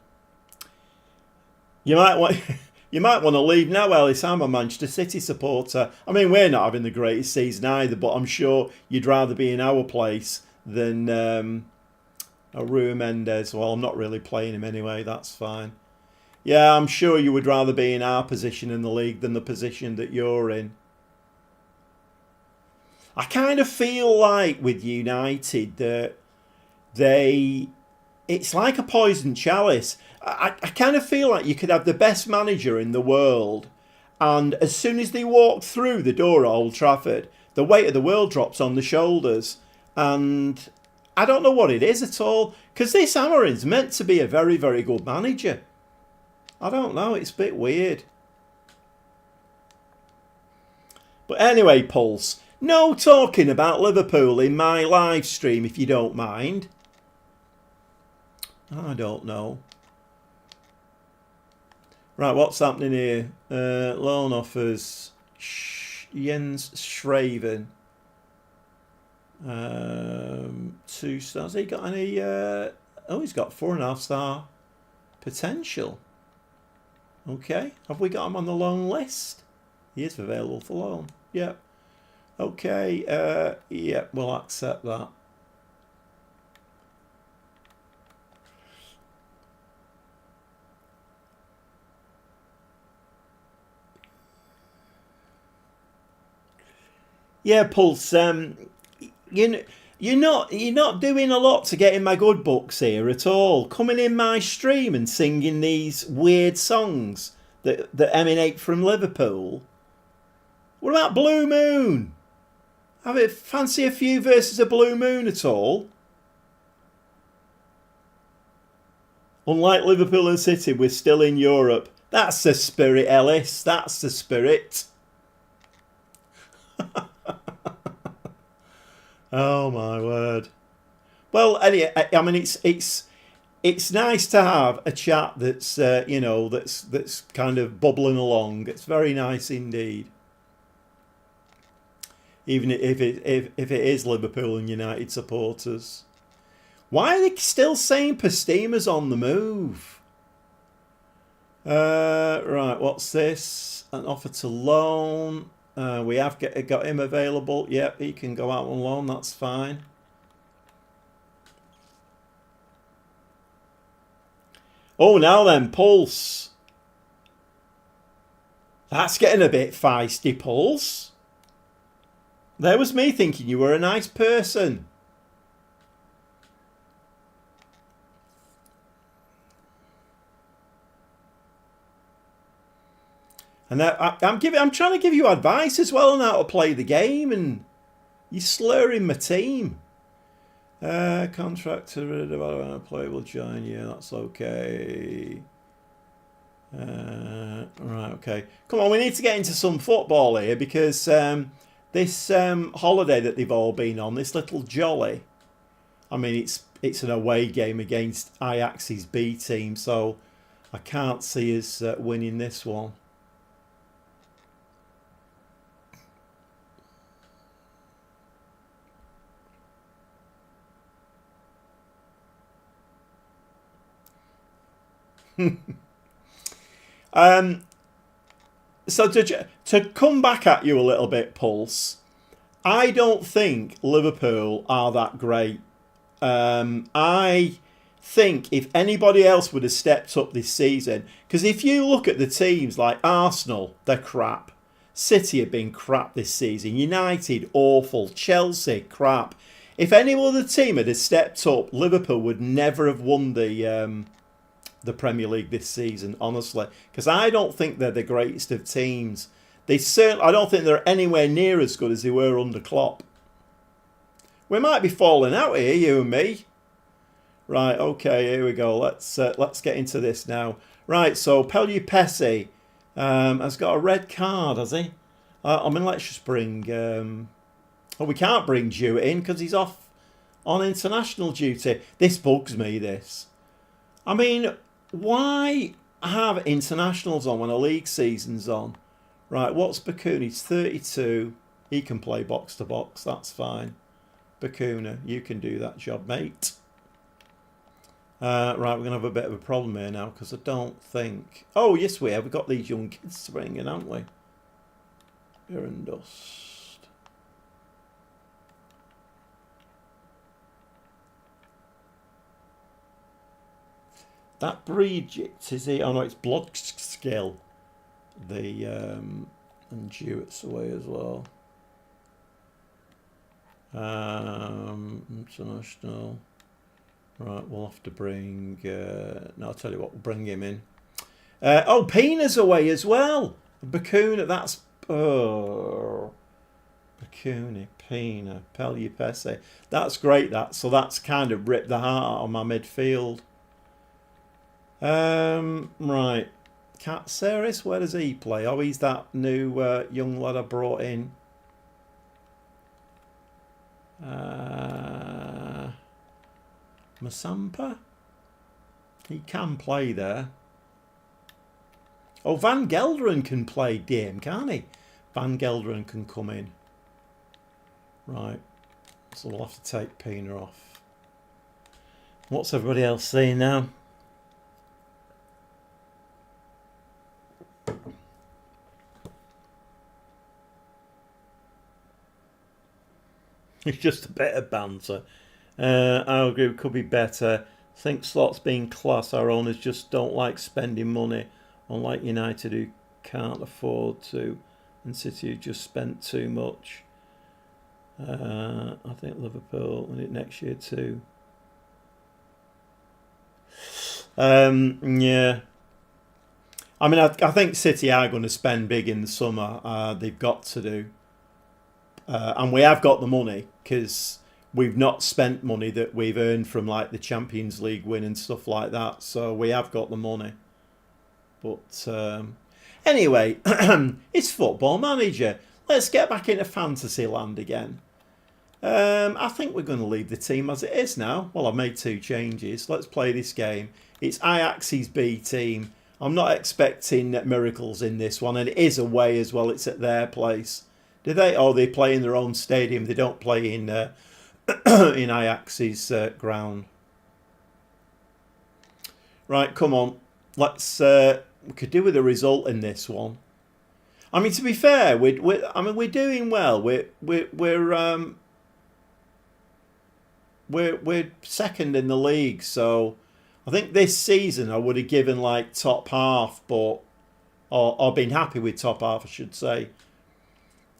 you might want to leave now, Ellis. I'm a Manchester City supporter. I mean, we're not having the greatest season either, but I'm sure you'd rather be in our place than Rui Mendes. Well, I'm not really playing him anyway. That's fine. Yeah, I'm sure you would rather be in our position in the league than the position that you're in. I kind of feel like with United that it's like a poisoned chalice. I kind of feel like you could have the best manager in the world, and as soon as they walk through the door at Old Trafford, the weight of the world drops on the shoulders. And I don't know what it is at all, because this Amorim's meant to be a very, very good manager. I don't know, it's a bit weird. But anyway, Pulse, no talking about Liverpool in my live stream, if you don't mind. I don't know. Right, what's happening here? Loan offers. Jens Schraven. 2 stars. Has he got any? He's got 4.5 star potential. Okay. Have we got him on the loan list? He is available for loan. Yeah. Okay. Yeah, we'll accept that. Yeah, Pulse. You're not doing a lot to get in my good books here at all. Coming in my stream and singing these weird songs that emanate from Liverpool. What about Blue Moon? Fancy a few verses of Blue Moon at all? Unlike Liverpool and City, we're still in Europe. That's the spirit, Ellis. That's the spirit. Oh my word. Well, anyway, I mean, it's it's nice to have a chat that's that's kind of bubbling along. It's very nice indeed. Even if it is Liverpool and United supporters. Why are they still saying Pastima's on the move? Right, what's this? An offer to loan. We have got him available. Yep, he can go out on loan. That's fine. Oh, now then, Pulse. That's getting a bit feisty, Pulse. There was me thinking you were a nice person. And I'm trying to give you advice as well on how to play the game, and you're slurring my team. Contractor, player will join you. That's okay. Right, okay. Come on, we need to get into some football here because this holiday that they've all been on, this little jolly. I mean, it's an away game against Ajax's B team, so I can't see us winning this one. So to come back at you a little bit, Pulse, I don't think Liverpool are that great. I think if anybody else would have stepped up this season, because if you look at the teams like Arsenal, they're crap. City have been crap this season. United, awful. Chelsea, crap. If any other team had stepped up, Liverpool would never have won the Premier League this season, honestly, because I don't think they're the greatest of teams. I don't think they're anywhere near as good as they were under Klopp. We might be falling out here, you and me. Right, okay, here we go. Let's get into this now. Right, so Pelupesi has got a red card, has he? I mean, let's just bring. We can't bring Jewett in because he's off on international duty. This bugs me. This. I mean, why have internationals on when a league season's on? Right, what's Bakuna? He's 32. He can play box to box. That's fine. Bakuna, you can do that job, mate. Right, we're going to have a bit of a problem here now because I don't think... Oh, yes, we have. We've got these young kids to bring in, haven't we? Beer and dust. That Bridget, is he? Oh, no, it's Bloodskill. And Jewett's away as well. International. Right, we'll have to bring... no, I'll tell you what, we'll bring him in. Oh, Pina's away as well. Bakuna, that's... Oh. Bakuna, Pina, Pelupesi. That's great, that. So that's kind of ripped the heart out of my midfield. Right. Cat Seris, where does he play? Oh, he's that new young lad I brought in. Masampa? He can play there. Oh, Van Gelderen can play DM, can't he? Van Gelderen can come in. Right. So we'll have to take Pina off. What's everybody else saying now? It's just a bit of banter. I agree, it could be better. I think slots being class. Our owners just don't like spending money, unlike United who can't afford to, and City who just spent too much. I think Liverpool win it next year too. Yeah. I mean, I think City are going to spend big in the summer. They've got to do. And we have got the money because we've not spent money that we've earned from like the Champions League win and stuff like that. So we have got the money. But anyway, it's Football Manager. Let's get back into fantasy land again. I think we're going to leave the team as it is now. Well, I've made 2 changes. Let's play this game. It's Ajax's B team. I'm not expecting miracles in this one, and it is away as well. It's at their place. Do they? Oh, they play in their own stadium. They don't play in in Ajax's ground. Right, come on. Let's. We could do with a result in this one. I mean, to be fair, we're doing well. We're second in the league, so I think this season I would have given like top half, but or been happy with top half, I should say.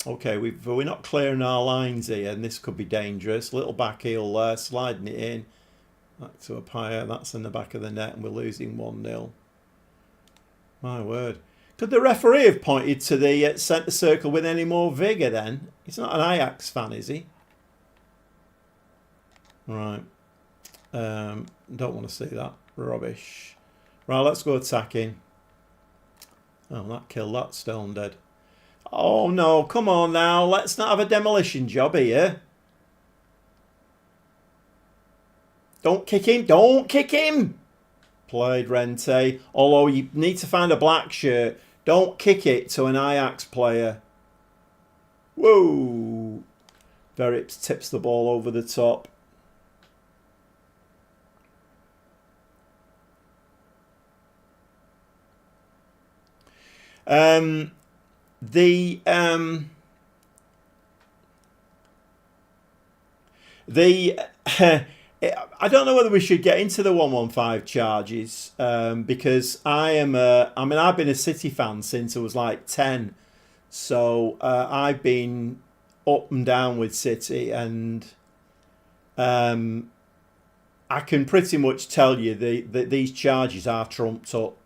Okay, we're not clearing our lines here, and this could be dangerous. Little back heel there, sliding it in. Back to a pyre, that's in the back of the net, and we're losing 1-0. My word. Could the referee have pointed to the centre circle with any more vigour then? He's not an Ajax fan, is he? Right. Don't want to see that. Rubbish. Right, let's go attacking. Oh, that killed that stone dead. Oh no, come on now. Let's not have a demolition job here. Don't kick him. Don't kick him. Played Rente. Although you need to find a black shirt. Don't kick it to an Ajax player. Whoa. Verrips tips the ball over the top. I don't know whether we should get into the 115 charges because I've been a City fan since I was like 10, so I've been up and down with City, and I can pretty much tell you that these charges are trumped up.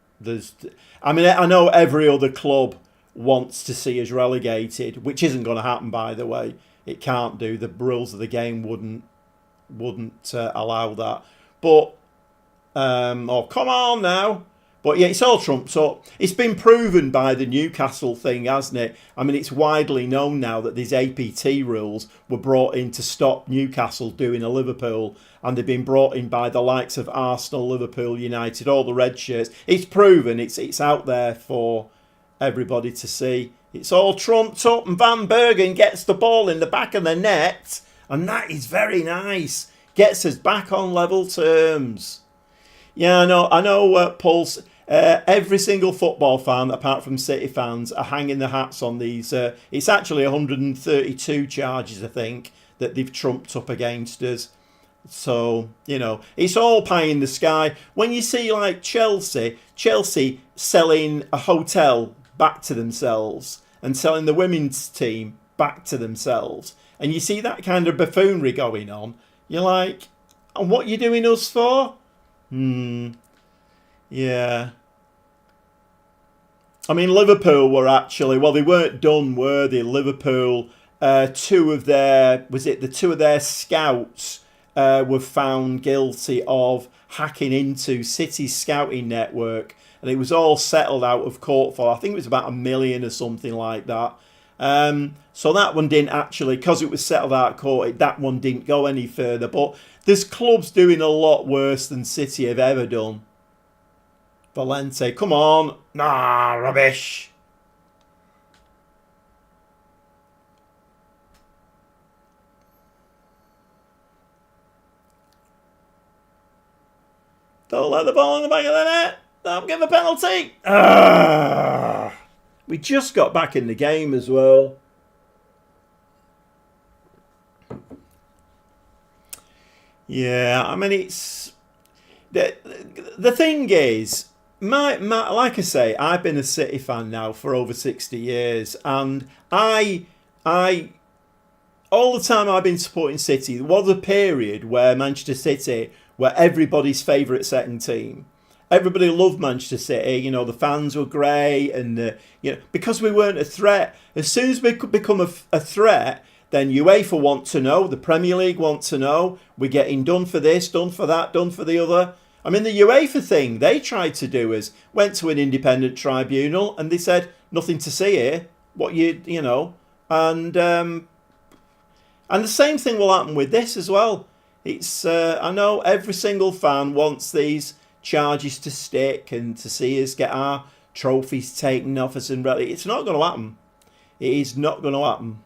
I know every other club wants to see us relegated, which isn't going to happen, by the way. It can't do. The rules of the game wouldn't allow that. But oh, come on now. But yeah, it's all trumped up. It's been proven by the Newcastle thing, hasn't it? I mean, it's widely known now that these APT rules were brought in to stop Newcastle doing a Liverpool, and they've been brought in by the likes of Arsenal, Liverpool, United, all the red shirts. It's proven. It's out there for everybody to see. It's all trumped up, and Van Bergen gets the ball in the back of the net, and that is very nice. Gets us back on level terms. Yeah, I know, Pulse. Every single football fan, apart from City fans, are hanging their hats on these. It's actually 132 charges, I think, that they've trumped up against us. So, it's all pie in the sky. When you see, like, Chelsea selling a hotel back to themselves and selling the women's team back to themselves, and you see that kind of buffoonery going on, you're like, and what you doing us for? Yeah. I mean, Liverpool were actually, well, they weren't done, were they? Liverpool, two of their scouts were found guilty of hacking into City's scouting network, and it was all settled out of court for, I think it was about $1 million or something like that. So that one didn't actually, because it was settled out of court, that one didn't go any further. But there's clubs doing a lot worse than City have ever done. Valente, come on. Nah, rubbish. Don't let the ball in the back of the net. Don't give a penalty. We just got back in the game as well. Yeah, I mean, it's... The thing is, my like I say, I've been a City fan now for over 60 years, and I all the time I've been supporting City, there was a period where Manchester City were everybody's favourite second team. Everybody loved Manchester City. The fans were great, and because we weren't a threat. As soon as we could become a threat, then UEFA want to know, the Premier League want to know, we're getting done for this, done for that, done for the other. I mean, the UEFA thing they tried to do is went to an independent tribunal, and they said nothing to see here. And And the same thing will happen with this as well. It's I know every single fan wants these charges to stick and to see us get our trophies taken off us, and it's not going to happen. It is not going to happen.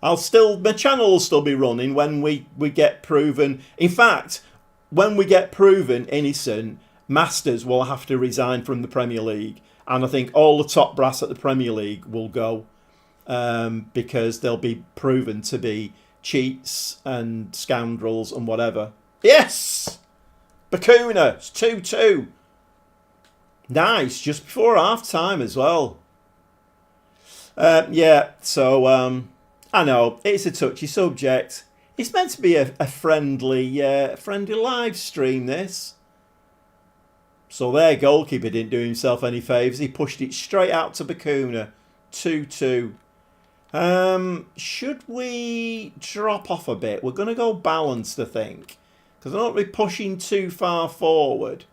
My channel will still be running when we get proven. In fact, when we get proven innocent, Masters will have to resign from the Premier League, and I think all the top brass at the Premier League will go because they'll be proven to be cheats and scoundrels and whatever. Yes, Bakuna, it's 2-2. Nice, just before half time as well. Yeah, so I know it's a touchy subject. It's meant to be a friendly live stream, this. So their goalkeeper didn't do himself any favours. He pushed it straight out to Bakuna. 2-2. Should we drop off a bit? We're going to go balanced, I think. Because I don't want to be pushing too far forward.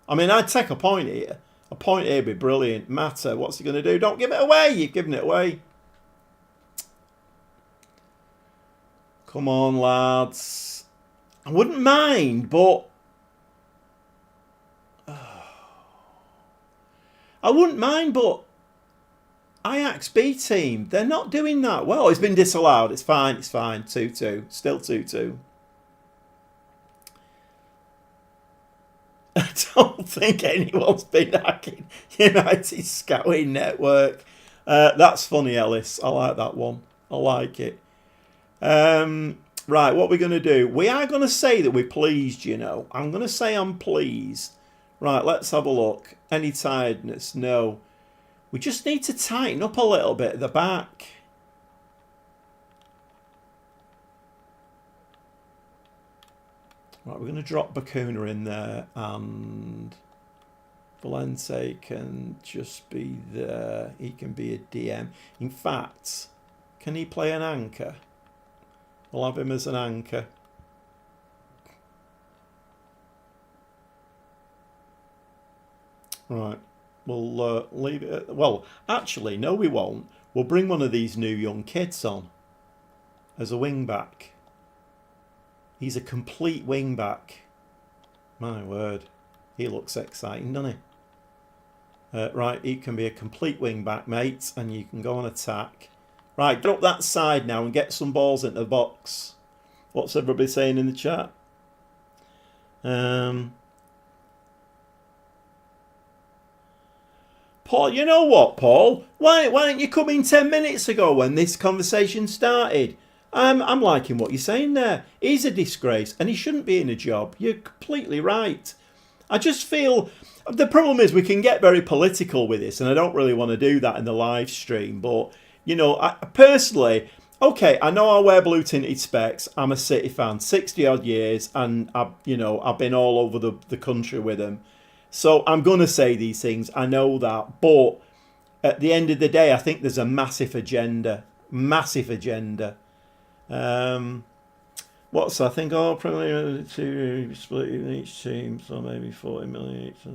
I mean, I'd take a point here. A point here would be brilliant. Mata, what's he going to do? Don't give it away. You've given it away. Come on, lads. I wouldn't mind, but... I wouldn't mind, but... Ajax B team, they're not doing that well. It's been disallowed. It's fine. It's fine. 2-2. Still 2-2. I don't think anyone's been hacking United's scouting network. That's funny, Ellis. I like that one. I like it. Right, what we're going to do. We are going to say that we're pleased, you know. I'm going to say I'm pleased. Right, let's have a look. Any tiredness? No. We just need to tighten up a little bit at the back. Right, we're going to drop Bakuna in there, and Valente can just be there. He can be a DM. In fact, can he play an anchor? We'll have him as an anchor. Right, we'll leave it. Well, actually, no, we won't. We'll bring one of these new young kids on as a wing back. He's a complete wing back. My word. He looks exciting, doesn't he? Right, he can be a complete wing back, mate, and you can go on attack. Right, get up that side now and get some balls into the box. What's everybody saying in the chat? Paul, you know what, Paul? Why didn't you come in 10 minutes ago when this conversation started? I'm liking what you're saying there. He's a disgrace and he shouldn't be in a job. You're completely right. I just feel... The problem is we can get very political with this, and I don't really want to do that in the live stream. But, you know, personally, okay, I know I wear blue tinted specs. I'm a City fan, 60 odd years, and I've been all over the country with them. So I'm going to say these things. I know that. But at the end of the day, I think there's a massive agenda. Massive agenda. What's I think all Premier League split in each team, so maybe 40 million each. You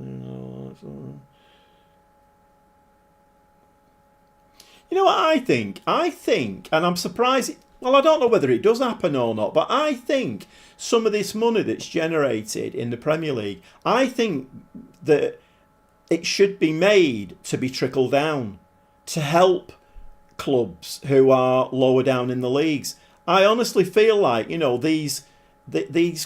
know what I think? I think, and I'm surprised. Well, I don't know whether it does happen or not, but I think some of this money that's generated in the Premier League, I think that it should be made to be trickled down to help clubs who are lower down in the leagues. I honestly feel like, you know, these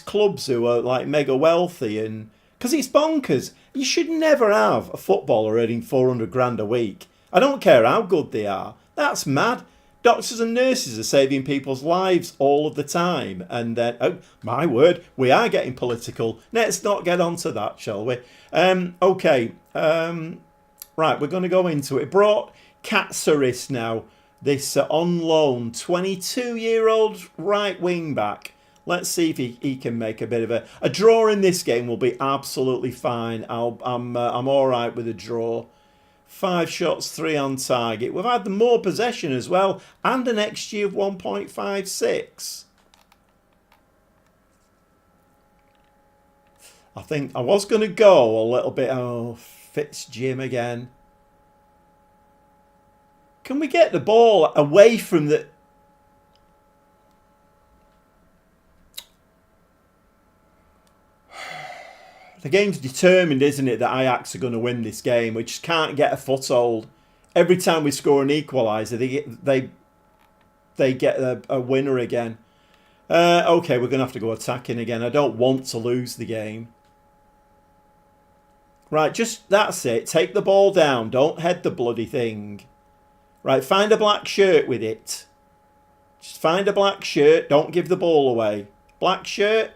clubs who are like mega wealthy, and because it's bonkers. You should never have a footballer earning 400 grand a week. I don't care how good they are. That's mad. Doctors and nurses are saving people's lives all of the time. And then, oh, my word, we are getting political. Let's not get onto that, shall we? Okay. Right, we're going to go into it. Brought Katsaris now. This on loan 22-year-old right wing back. Let's see if he can make a bit of a draw in this game. Will be absolutely fine. I'm all right with a draw. 5 shots, 3 on target. We've had the more possession as well, and an XG of 1.56. I think I was going to go a little bit. Oh, Fitz Jim again. Can we get the ball away from the... The game's determined, isn't it, that Ajax are going to win this game. We just can't get a foothold. Every time we score an equaliser, they get a winner again. Okay, we're going to have to go attacking again. I don't want to lose the game. Right, that's it. Take the ball down. Don't head the bloody thing. Right, find a black shirt with it. Just find a black shirt. Don't give the ball away. Black shirt.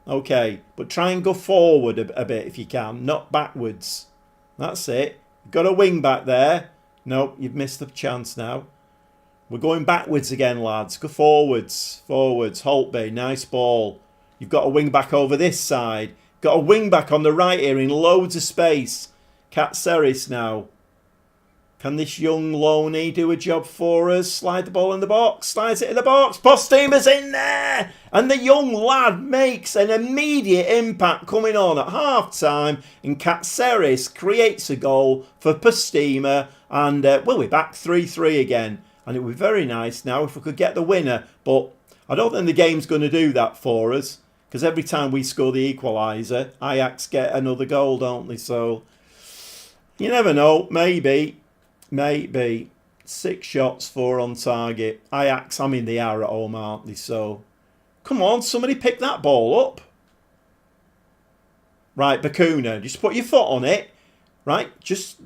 Okay, but try and go forward a bit if you can, not backwards. That's it. Got a wing back there. Nope, you've missed the chance now. We're going backwards again, lads. Go forwards. Forwards. Holtby, nice ball. You've got a wing back over this side. Got a wing back on the right here in loads of space. Katseris now. Can this young loanee do a job for us? Slide the ball in the box. Slides it in the box. Postema's in there. And the young lad makes an immediate impact coming on at half-time. And Katseris creates a goal for Postema. And, we're back 3-3 again. And it would be very nice now if we could get the winner. But I don't think the game's going to do that for us. Because every time we score the equaliser, Ajax get another goal, don't they? So, you never know. Maybe. 6 shots, 4 on target. Ajax, I mean, they are at home, aren't they? So, come on, somebody pick that ball up. Right, Bakuna, just put your foot on it. Right, just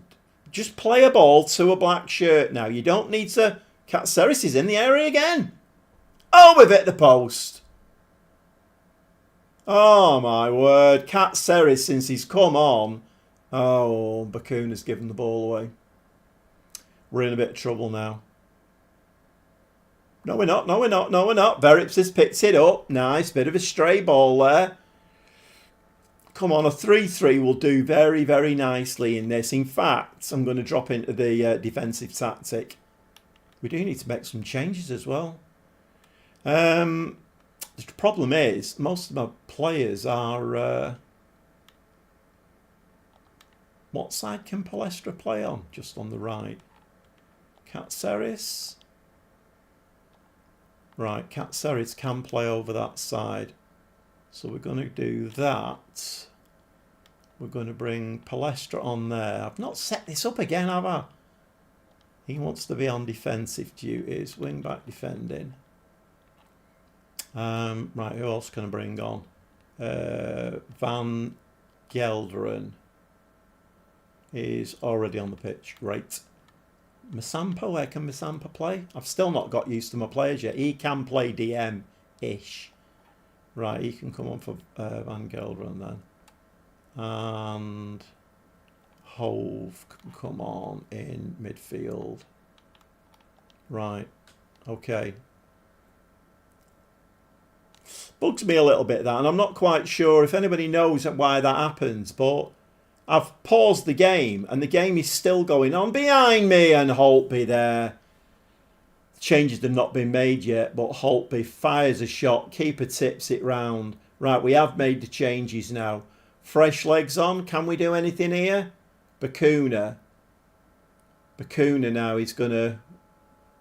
play a ball to a black shirt now. You don't need to... Katseris is in the area again. Oh, we've hit the post. Oh, my word. Katseris, since he's come on... Oh, Bakuna's given the ball away. We're in a bit of trouble now. No, we're not. Verips has picked it up. Nice. Bit of a stray ball there. Come on, a 3-3 will do very, very nicely in this. In fact, I'm going to drop into the defensive tactic. We do need to make some changes as well. The problem is, most of my players are... what side can Palestra play on? Just on the right. Katseris. Right, Katseris can play over that side. So we're going to do that. We're going to bring Palestra on there. I've not set this up again, have I? He wants to be on defensive duties. Wing back defending. Right, who else can I bring on? Van Gelderen is already on the pitch. Great. Masampa, where can Masampa play? I've still not got used to my players yet. He can play DM-ish. Right, he can come on for Van Gelderen then. And Hove can come on in midfield. Right, okay. Bugs me a little bit, that, and I'm not quite sure if anybody knows why that happens, but I've paused the game, and the game is still going on behind me, and Holtby there. Changes have not been made yet, but Holtby fires a shot. Keeper tips it round. Right, we have made the changes now. Fresh legs on. Can we do anything here? Bakuna. Bakuna now, he's going to,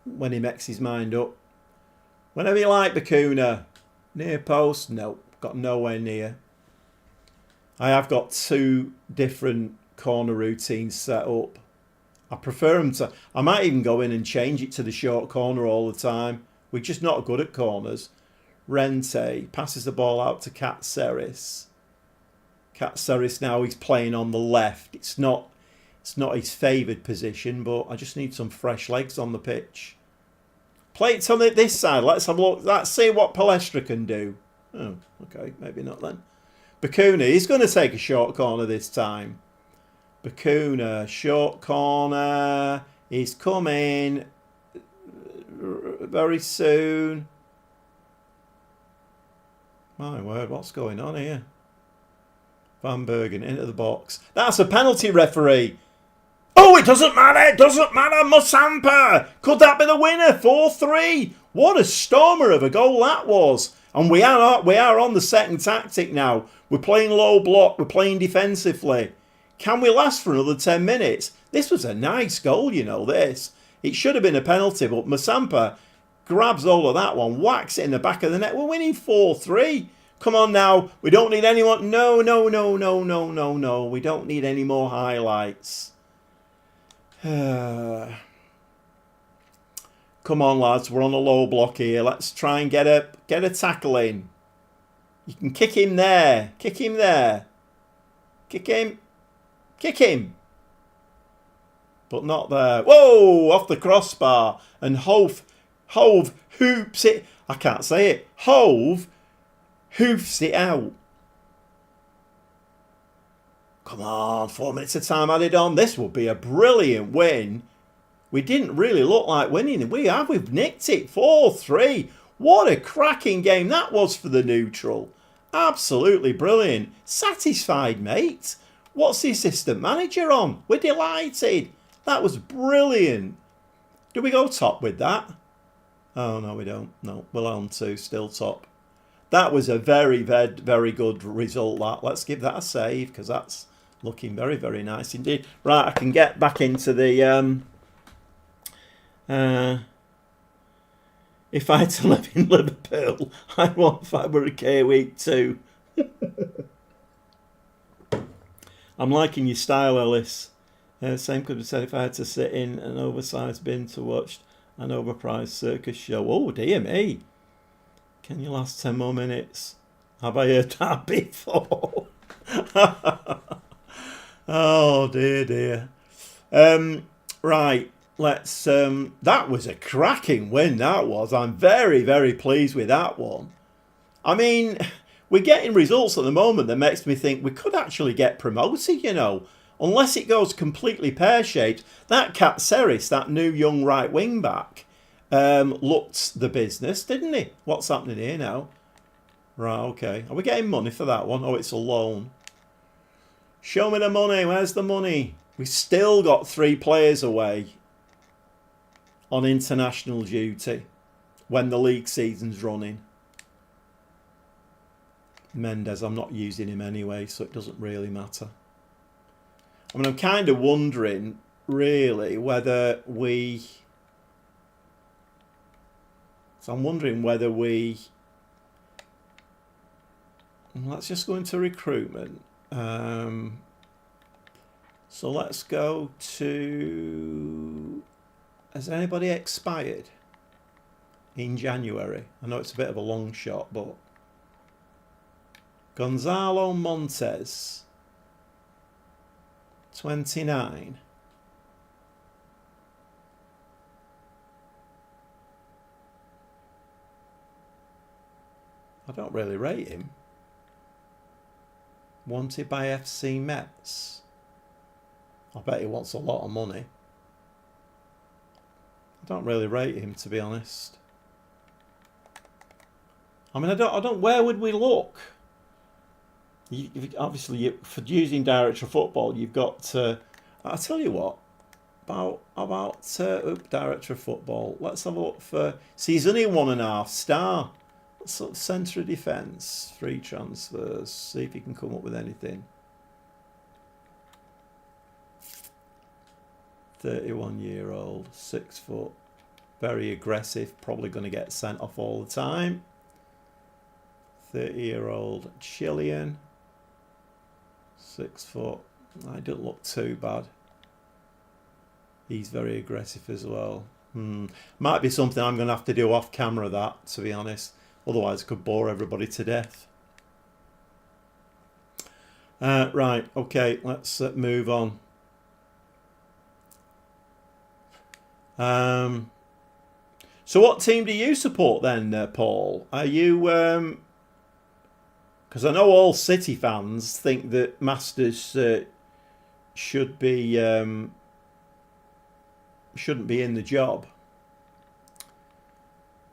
when he makes his mind up. Whenever you like, Bakuna. Near post? No, got nowhere near. I have got 2 different corner routines set up. I prefer them to... I might even go in and change it to the short corner all the time. We're just not good at corners. Rente passes the ball out to Katseris. Katseris now he's playing on the left. It's not his favoured position, but I just need some fresh legs on the pitch. Play it on this side. Let's have a look. Let's see what Palestra can do. Oh, okay. Maybe not then. Bakuna, he's going to take a short corner this time. Bakuna, short corner. He's coming very soon. My word, what's going on here? Van Bergen into the box. That's a penalty, referee. Oh, it doesn't matter. It doesn't matter. Musampa. Could that be the winner? 4-3. What a stormer of a goal that was. And we are on the second tactic now. We're playing low block. We're playing defensively. Can we last for another 10 minutes? This was a nice goal, you know, this. It should have been a penalty, but Musampa grabs all of that one, whacks it in the back of the net. We're winning 4-3. Come on now. We don't need anyone. No, no, no, no, no, no, no. We don't need any more highlights. Come on, lads. We're on a low block here. Let's try and get a tackle in. You can kick him there. Kick him there. Kick him. Kick him. But not there. Whoa! Off the crossbar. And Hove hoops it. I can't say it. Hove hoofs it out. Come on. 4 minutes of time added on. This would be a brilliant win. We didn't really look like winning. We've nicked it. 4-3. What a cracking game that was for the neutral. Absolutely brilliant. Satisfied, mate. What's the assistant manager on? We're delighted. That was brilliant. Do we go top with that? Oh, no, we don't. No, we're on to still top. That was a very, very, very good result, that. Let's give that a save, because that's looking very, very nice indeed. Right, I can get back into the... if I had to live in Liverpool, I want Fabrique Week 2. I'm liking your style, Ellis. Same could be said if I had to sit in an oversized bin to watch an overpriced circus show. Oh, dear me. Can you last 10 more minutes? Have I heard that before? Oh, dear, dear. Right. Let's that was a cracking win, that was. I'm very, very pleased with that one. I mean, we're getting results at the moment that makes me think we could actually get promoted, you know, unless it goes completely pear-shaped. That Katseris, that new young right wing back, looked the business, didn't he? What's happening here now? Right, okay. Are we getting money for that one? Oh, it's a loan. Show me the money. Where's the money? We still got 3 players away on international duty when the league season's running. Mendes, I'm not using him anyway, so it doesn't really matter. I mean, I'm kind of wondering, really, whether we... So I'm wondering whether we... Let's just go into recruitment. So let's go to... Has anybody expired in January? I know it's a bit of a long shot, but... Gonzalo Montes, 29. I don't really rate him. Wanted by FC Metz. I bet he wants a lot of money. I don't really rate him, to be honest. I mean, I don't. Where would we look? Obviously, for using director of football, you've got to... I'll tell you what. About director of football. Let's have a look for... See, he's only 1.5 star. Sort of centre of defence. 3 transfers. See if he can come up with anything. 31-year-old, 6 foot, very aggressive, probably going to get sent off all the time. 30-year-old Chilean, 6 foot. I don't look too bad. He's very aggressive as well. Might be something I'm going to have to do off camera, that, to be honest. Otherwise, it could bore everybody to death. Right, okay, let's move on. So what team do you support then, Paul? Are you... Because I know all City fans think that Masters shouldn't be in the job.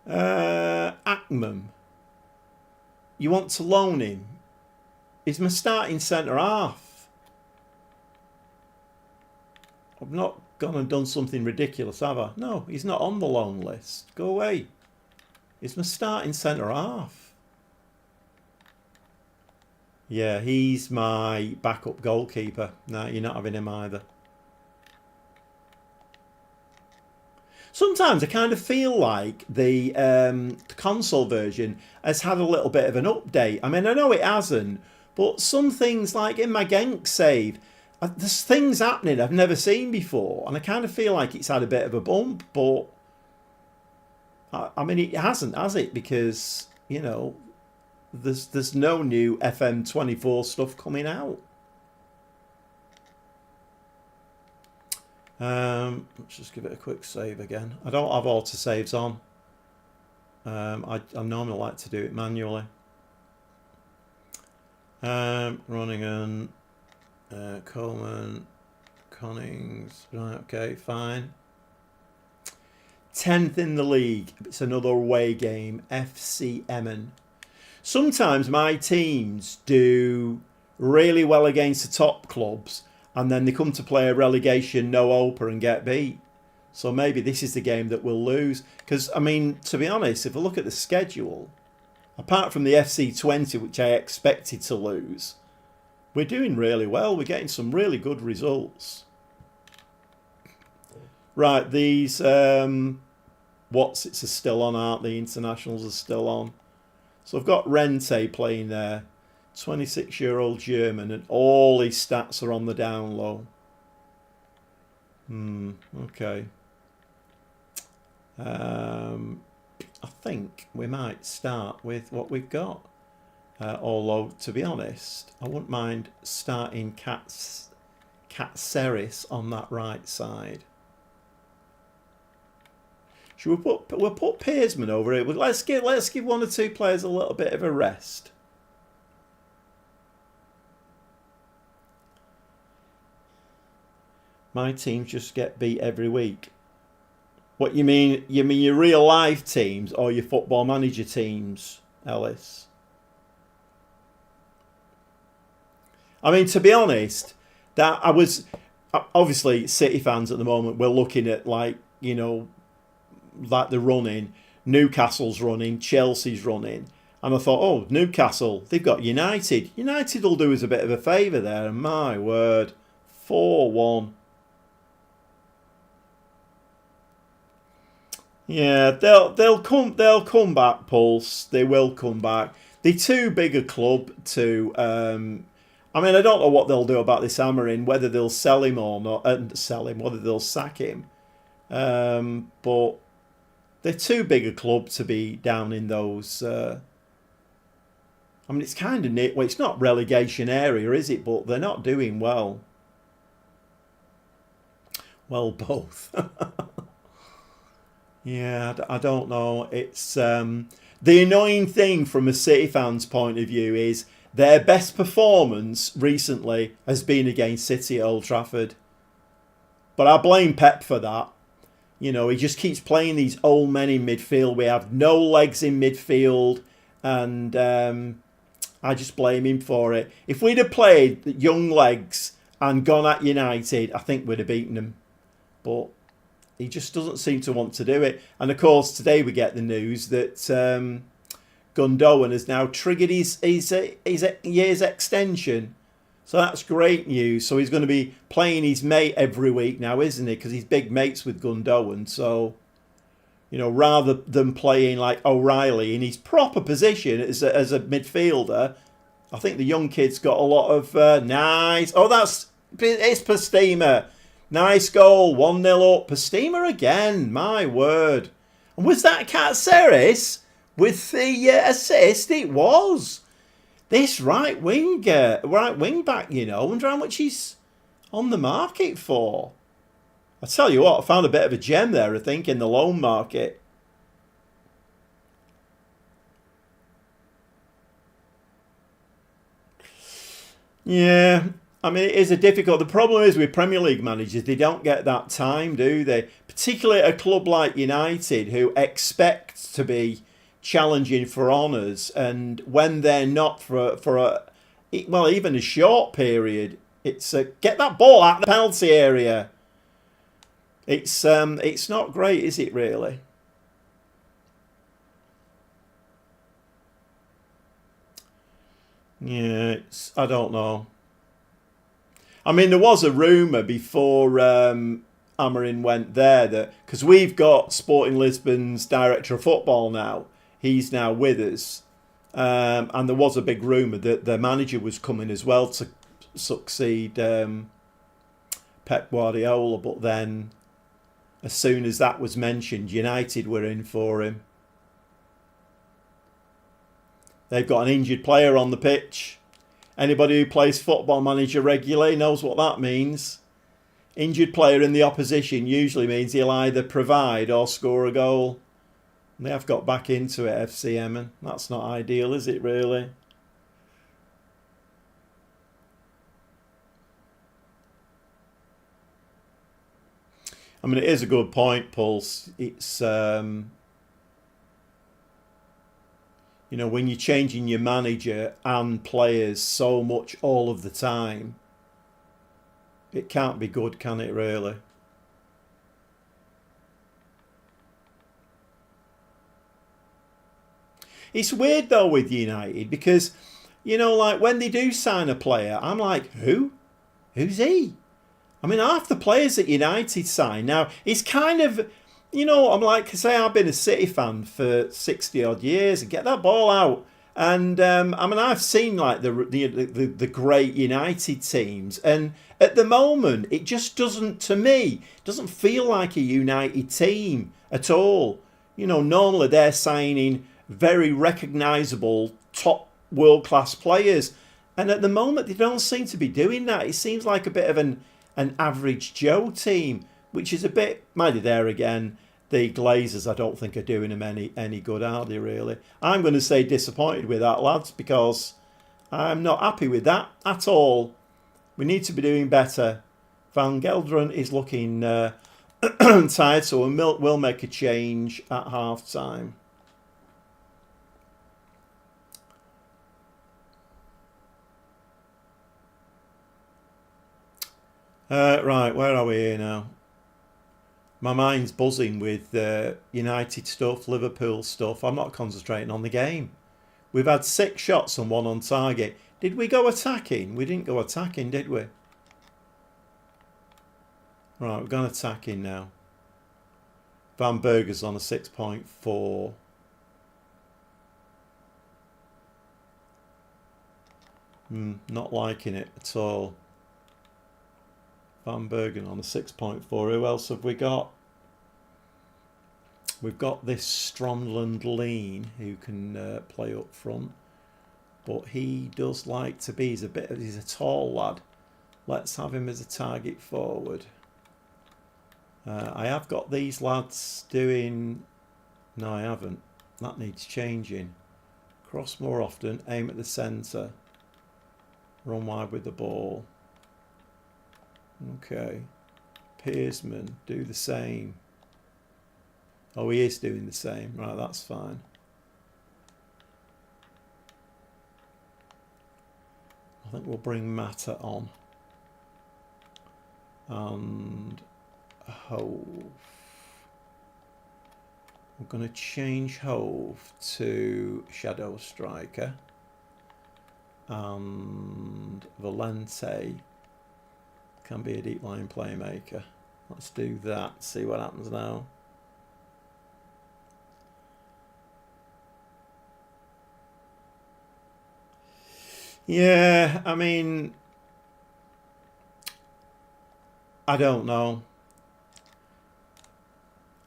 Akmam. You want to loan him? He's my starting centre half. I've not gone and done something ridiculous, have I? No, he's not on the loan list. Go away. He's my starting centre half. Yeah, he's my backup goalkeeper. No, you're not having him either. Sometimes I kind of feel like the console version has had a little bit of an update. I mean, I know it hasn't, but some things, like in my Genk save, there's things happening I've never seen before, and I kind of feel like it's had a bit of a bump, but I mean, it hasn't, has it? Because, you know, there's no new FM24 stuff coming out. Let's just give it a quick save again. I don't have autosaves on. I normally like to do it manually. Groningen, Coleman, Connings. Right, okay, fine. 10th in the league. It's another away game. FC Emmen. Sometimes my teams do really well against the top clubs, and then they come to play a relegation no-oper and get beat. So maybe this is the game that we'll lose. Because, I mean, to be honest, if I look at the schedule, apart from the FC20, which I expected to lose, we're doing really well. We're getting some really good results. Right, these what's-its are still on, aren't they? Internationals are still on. So I've got Rente playing there. 26-year-old German, and all his stats are on the down low. Okay. I think we might start with what we've got. Although, to be honest, I wouldn't mind starting Katseris on that right side. Should we'll put Pearsman over here? Let's give one or two players a little bit of a rest. My teams just get beat every week. What you mean? You mean your real life teams or your Football Manager teams, Ellis? I mean, to be honest, that I was obviously City fans at the moment. We're looking at, like, you know, like the running. Newcastle's running, Chelsea's running, and I thought, oh, Newcastle, they've got United. United will do us a bit of a favour there. And my word, 4-1. Yeah, they'll come back, Pulse. They will come back. They're too big a club to. I mean, I don't know what they'll do about this Amarin, whether they'll sell him or not, whether they'll sack him. But they're too big a club to be down in those. I mean, it's kind of near. Well, it's not relegation area, is it? But they're not doing well. Well, both. Yeah, I don't know. It's the annoying thing from a City fan's point of view is their best performance recently has been against City at Old Trafford. But I blame Pep for that. You know, he just keeps playing these old men in midfield. We have no legs in midfield, and I just blame him for it. If we'd have played young legs and gone at United, I think we'd have beaten them. But he just doesn't seem to want to do it. And of course, today we get the news that Gundogan has now triggered his year's extension. So that's great news. So he's going to be playing his mate every week now, isn't he? Because he's big mates with Gundogan. So, you know, rather than playing like O'Reilly in his proper position as a midfielder, I think the young kid's got a lot of nice. Oh, it's Pastima. Nice goal, 1-0 up. Pastima again, my word. And was that Katseris with the assist? It was. This right wing back, you know, I wonder how much he's on the market for. I tell you what, I found a bit of a gem there, I think, in the loan market. Yeah. I mean, it is the problem is with Premier League managers, they don't get that time, do they? Particularly at a club like United, who expect to be challenging for honours, and when they're not even a short period, it's get that ball out of the penalty area. It's not great, is it really? Yeah, I don't know. I mean, there was a rumour before Amarin went there, that because we've got Sporting Lisbon's director of football now. He's now with us, and there was a big rumour that the manager was coming as well to succeed Pep Guardiola. But then, as soon as that was mentioned, United were in for him. They've got an injured player on the pitch. Anybody who plays Football Manager regularly knows what that means. Injured player in the opposition usually means he'll either provide or score a goal. And they have got back into it, FC Emmen. That's not ideal, is it, really? I mean, it is a good point, Pulse. It's... you know, when you're changing your manager and players so much all of the time, it can't be good, can it, really? It's weird, though, with United, because, you know, like, when they do sign a player, I'm like, who? Who's he? I mean, half the players that United sign now, it's kind of... You know, I'm like, say I've been a City fan for 60 odd years, and get that ball out. And I mean, I've seen like the great United teams, and at the moment, it just doesn't, to me, doesn't feel like a United team at all. You know, normally they're signing very recognisable top world class players, and at the moment they don't seem to be doing that. It seems like a bit of an average Joe team, which is a bit, mighty there again. The Glazers, I don't think, are doing them any good, are they, really? I'm going to say disappointed with that, lads, because I'm not happy with that at all. We need to be doing better. Van Gelderen is looking tired, so we'll make a change at half-time. Right, where are we here now? My mind's buzzing with United stuff, Liverpool stuff. I'm not concentrating on the game. We've had 6 shots and 1 on target. Did we go attacking? We didn't go attacking, did we? Right, we're going attacking now. Van Berger's on a 6.4. Not liking it at all. Van Bergen on a 6.4. Who else have we got? We've got this Stromland Lean who can play up front, but he does like to be. He's a tall lad. Let's have him as a target forward. I have got these lads doing. No, I haven't. That needs changing. Cross more often. Aim at the centre. Run wide with the ball. Okay, Pearsman, do the same. Oh, he is doing the same. Right, that's fine. I think we'll bring Mata on. And Hove. We're going to change Hove to Shadow Striker. And Valente can be a deep line playmaker. Let's do that. See what happens now. Yeah, I mean, I don't know.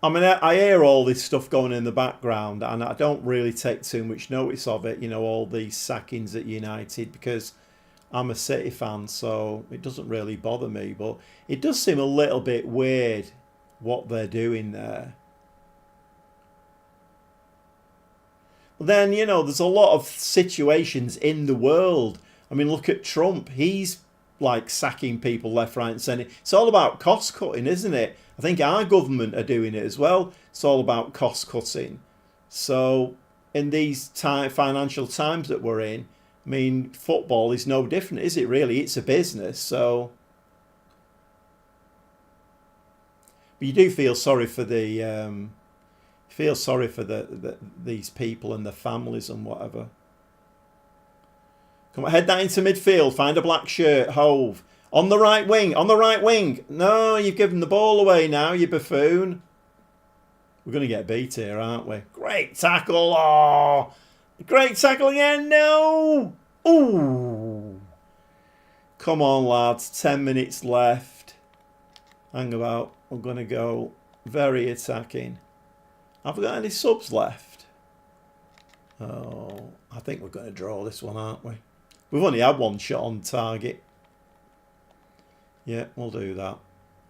I mean, I hear all this stuff going in the background, and I don't really take too much notice of it. You know, all these sackings at United, because I'm a City fan, so it doesn't really bother me. But it does seem a little bit weird what they're doing there. But then, you know, there's a lot of situations in the world. I mean, look at Trump. He's like sacking people left, right and centre. It's all about cost cutting, isn't it? I think our government are doing it as well. It's all about cost cutting. So in these financial times that we're in, I mean, football is no different, is it really? It's a business, so... But you do feel sorry for the... these people and their families and whatever. Come on, head that into midfield. Find a black shirt, Hove. On the right wing, on the right wing. No, you've given the ball away now, you buffoon. We're going to get beat here, aren't we? Great tackle. Oh, great tackle again. No. Ooh. Come on, lads. 10 minutes left. Hang about. We're going to go very attacking. Have we got any subs left? Oh, I think we're going to draw this one, aren't we? We've only had one shot on target. Yeah, we'll do that.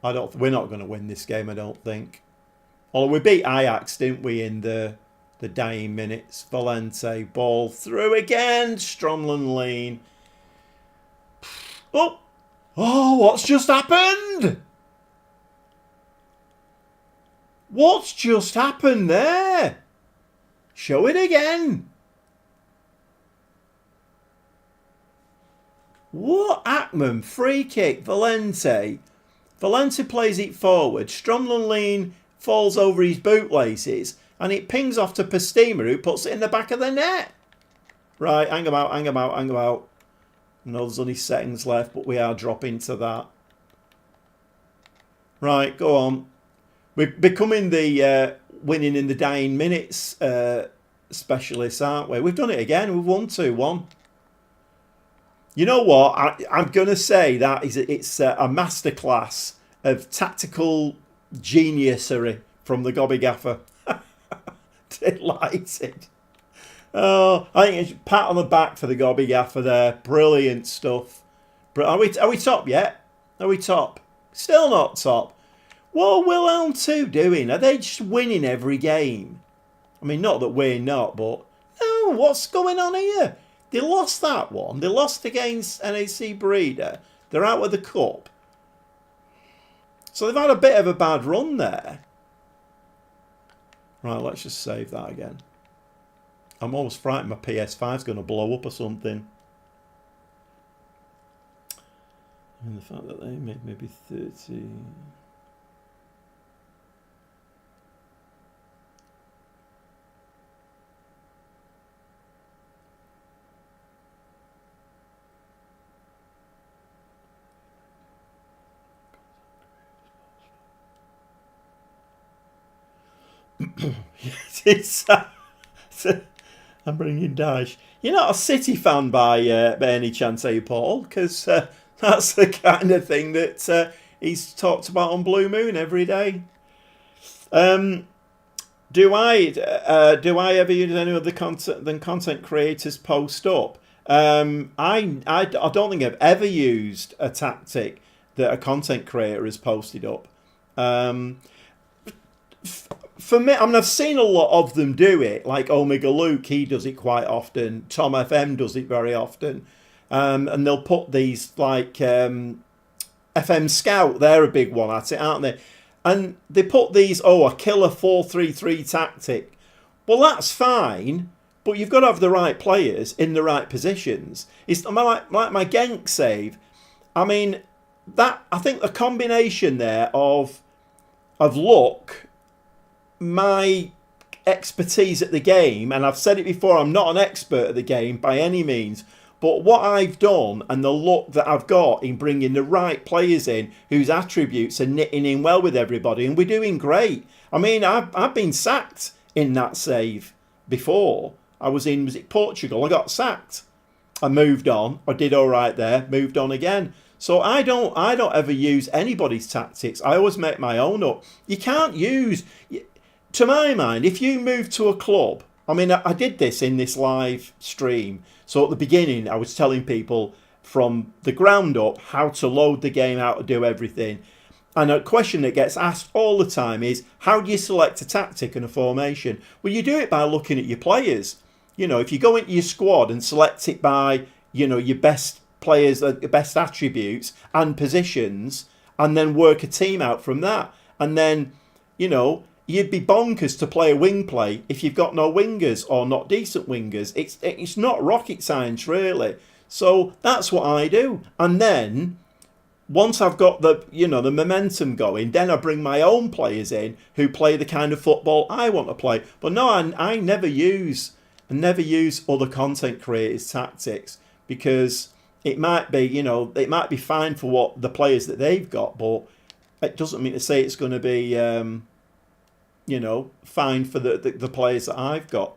We're not going to win this game, I don't think. Although we beat Ajax, didn't we, in the dying minutes. Valente, ball through again. Stromlin lean. Oh! Oh, what's just happened? What's just happened there? Show it again. What? Ackman, free kick, Valente. Valente plays it forward. Stromlin lean falls over his bootlaces and it pings off to Pastima, who puts it in the back of the net. Right, hang about. I know there's only seconds left, but we are dropping to that. Right, go on. We're becoming the winning in the dying minutes specialists, aren't we? We've done it again. We've won 2-1. You know what? I'm going to say that it's a masterclass of tactical geniusery from the Gobby Gaffer. Delighted. Oh, I think it's a pat on the back for the Gobby Gaffer there. Brilliant stuff. Are we top yet? Are we top? Still not top. What are Wilhelm 2 doing? Are they just winning every game? I mean, not that we're not, but no, what's going on here? They lost that one. They lost against NAC Breeder. They're out of the cup. So they've had a bit of a bad run there. Right, let's just save that again. I'm almost frightened my PS5 is going to blow up or something. And the fact that they made maybe 30... I'm bringing Daesh. You're not a City fan by any chance, are you, Paul? Because that's the kind of thing that he's talked about on Blue Moon every day. Do I ever use any other content than content creators post up? I don't think I've ever used a tactic that a content creator has posted up. For me, I mean, I've seen a lot of them do it. Like Omega Luke, he does it quite often. Tom FM does it very often. And they'll put these, like, FM Scout, they're a big one at it, aren't they? And they put these, a killer 4-3-3 tactic. Well, that's fine, but you've got to have the right players in the right positions. It's like my Genk save. I mean, I think the combination there of luck, my expertise at the game, and I've said it before, I'm not an expert at the game by any means, but what I've done and the luck that I've got in bringing the right players in whose attributes are knitting in well with everybody, and we're doing great. I mean, I've been sacked in that save before. Was it Portugal? I got sacked. I moved on. I did all right there. Moved on again. So I don't ever use anybody's tactics. I always make my own up. You can't use... To my mind, if you move to a club, I mean, I did this in this live stream. So at the beginning, I was telling people from the ground up how to load the game, how to do everything. And a question that gets asked all the time is, how do you select a tactic and a formation? Well, you do it by looking at your players. You know, if you go into your squad and select it by, your best players, the best attributes and positions, and then work a team out from that. And then, you'd be bonkers to play a wing play if you've got no wingers or not decent wingers. It's not rocket science, really. So that's what I do. And then once I've got the momentum going, then I bring my own players in who play the kind of football I want to play. But no, I never use other content creators' tactics because it might be, you know, it might be fine for what the players that they've got, but it doesn't mean to say it's going to be, you know, fine for the players that I've got.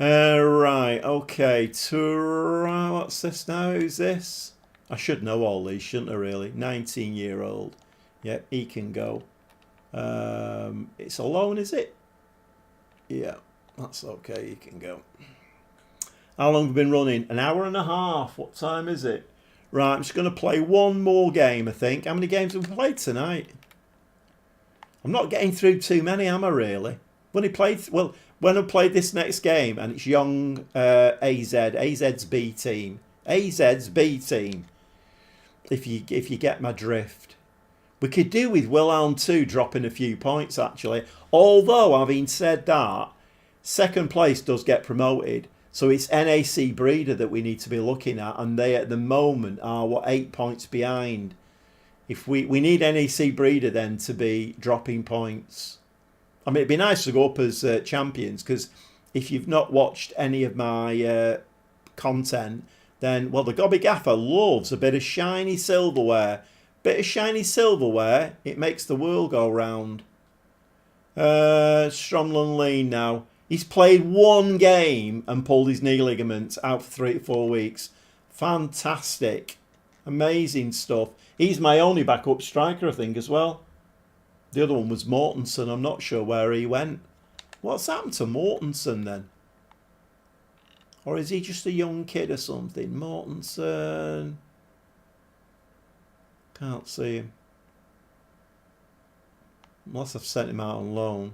Right, okay. What's this now? Who's this? I should know all these, shouldn't I, really? 19-year-old. Yep, he can go. It's a loan, is it? Yeah, that's okay, he can go. How long have we been running? An hour and a half. What time is it? Right, I'm just going to play one more game, I think. How many games have we played tonight? I'm not getting through too many, am I, really? When I played this next game, and it's young AZ's B team. AZ's B team. If you get my drift. We could do with Wilhelm 2 dropping a few points, actually. Although, having said that, second place does get promoted. So it's NAC Breeder that we need to be looking at. And they, at the moment, are, 8 points behind. If we need NAC Breeder then to be dropping points. I mean, it'd be nice to go up as champions, because if you've not watched any of my content, then, well, the Gobby Gaffer loves a bit of shiny silverware. Bit of shiny silverware, it makes the world go round. Stromlund Lean now. He's played one game and pulled his knee ligaments out for 3 to 4 weeks. Fantastic. Amazing stuff. He's my only backup striker, I think, as well. The other one was Mortensen. I'm not sure where he went. What's happened to Mortensen then? Or is he just a young kid or something? Mortensen. Can't see him. Unless I've sent him out on loan.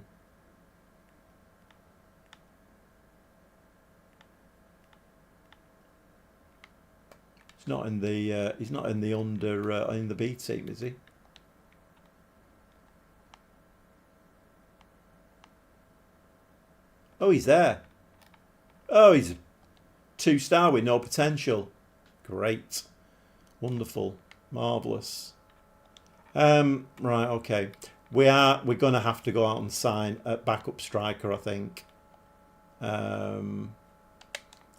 He's not in the. He's not in the in the B team, is he? Oh, he's there. Oh, he's a 2-star with no potential. Great. Wonderful. Marvellous. Right, okay. We're going to have to go out and sign a backup striker, I think. I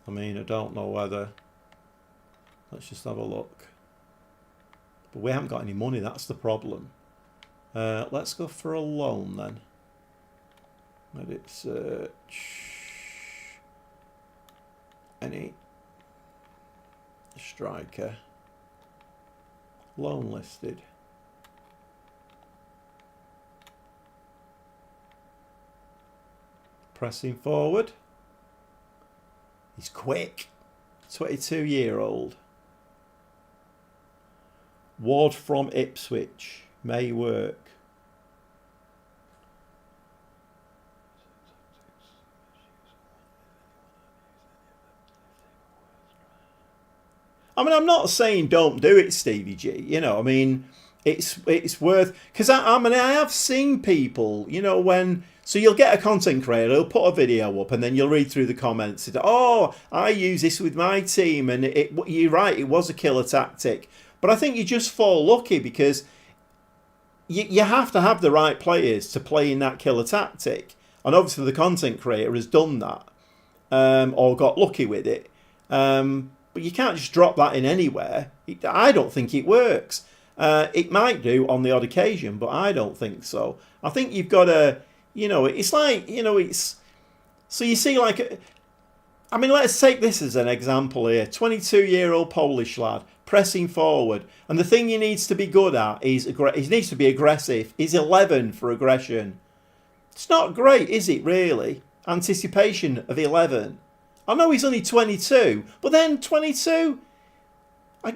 mean, I don't know whether... Let's just have a look. But we haven't got any money, that's the problem. Let's go for a loan then. Edit search. Any striker. Loan listed. Pressing forward. He's quick. 22-year-old. Ward from Ipswich. May work. I mean, I'm not saying don't do it, Stevie G. You know, I mean, it's worth... Because, I mean, I have seen people, you know, when... So you'll get a content creator, he'll put a video up, and then you'll read through the comments. And, oh, I use this with my team, and you're right, it was a killer tactic. But I think you just fall lucky, because you have to have the right players to play in that killer tactic. And obviously the content creator has done that, or got lucky with it. But you can't just drop that in anywhere. I don't think it works. It might do on the odd occasion, but I don't think so. I think you've got to, you know, it's like, you know, it's... So you see, like... I mean, let's take this as an example here. 22-year-old Polish lad, pressing forward. And the thing he needs to be good at is... He needs to be aggressive. He's 11 for aggression. It's not great, is it, really? Anticipation of 11. I know he's only 22, but then 22,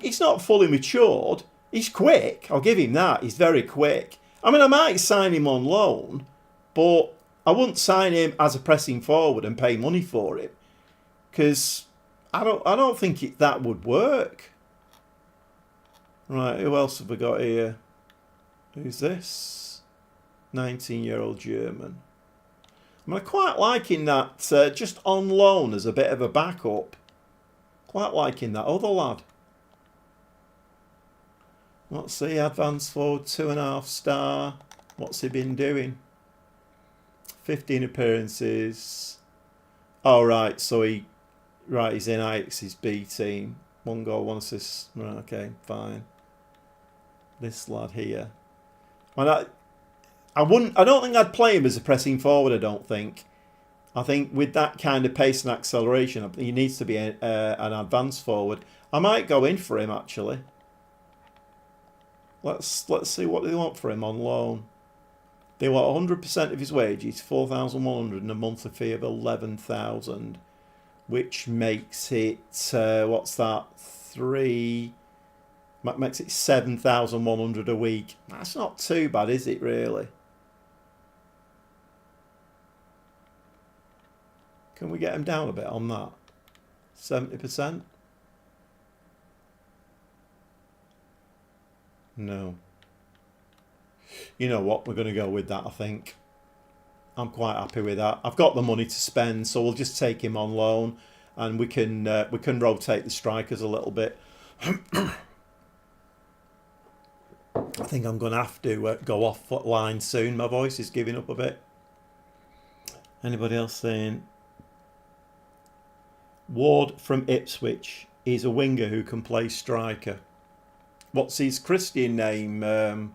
he's not fully matured. He's quick. I'll give him that. He's very quick. I mean, I might sign him on loan, but I wouldn't sign him as a pressing forward and pay money for him, because I don't think that would work. Right, who else have we got here? Who's this? 19-year-old German. I mean, I'm quite liking that just on loan as a bit of a backup. Quite liking that other lad. Let's see, advanced forward, 2.5 star. What's he been doing? 15 appearances. Oh, right, so he Right, he's in Ajax's B team. 1 goal, 1 assist. Right, okay, fine. This lad here. And I don't think I'd play him as a pressing forward, I don't think. I think with that kind of pace and acceleration, he needs to be an advanced forward. I might go in for him, actually. Let's see what they want for him on loan. They want 100% of his wages, 4,100, and a monthly fee of 11,000, which makes it what's that? Makes it 7,100 a week. That's not too bad, is it? Really? Can we get him down a bit on that? 70%? No. You know what? We're going to go with that, I think. I'm quite happy with that. I've got the money to spend, so we'll just take him on loan, and we can rotate the strikers a little bit. I think I'm going to have to go off line soon. My voice is giving up a bit. Anybody else saying? Ward from Ipswich is a winger who can play striker. What's his Christian name?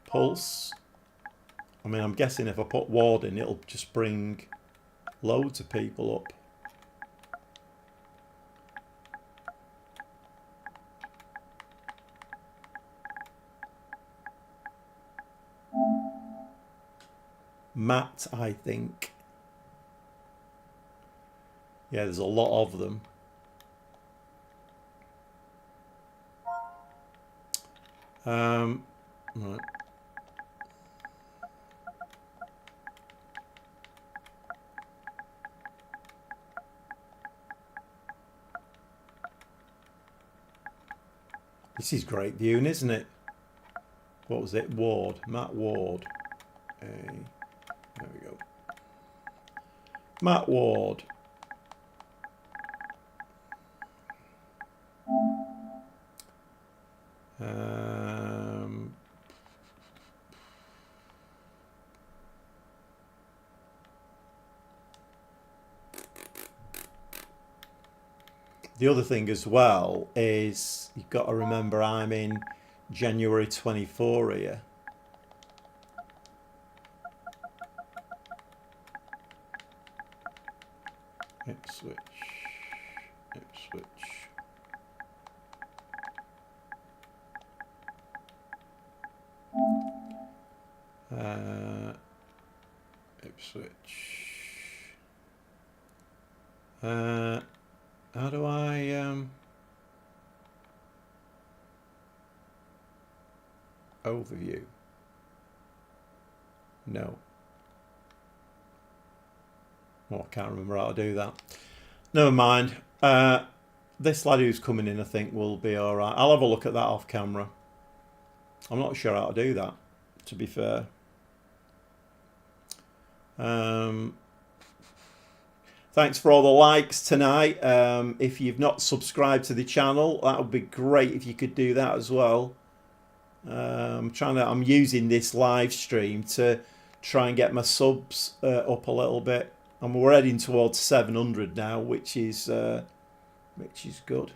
Pulse. I mean, I'm guessing if I put Ward in, it'll just bring loads of people up. Matt, I think. Yeah, there's a lot of them. Right. This is great viewing, isn't it? What was it? Ward. Matt Ward. There we go. Matt Ward. The other thing as well is you've got to remember I'm in January 24 here. Ipswich. How do I overview? No. Oh, I can't remember how to do that. Never mind. This lad who's coming in, I think, will be all right. I'll have a look at that off camera. I'm not sure how to do that, to be fair. Thanks for all the likes tonight. If you've not subscribed to the channel, that would be great if you could do that as well. I'm using this live stream to try and get my subs up a little bit, and we're heading towards 700 now, which is good.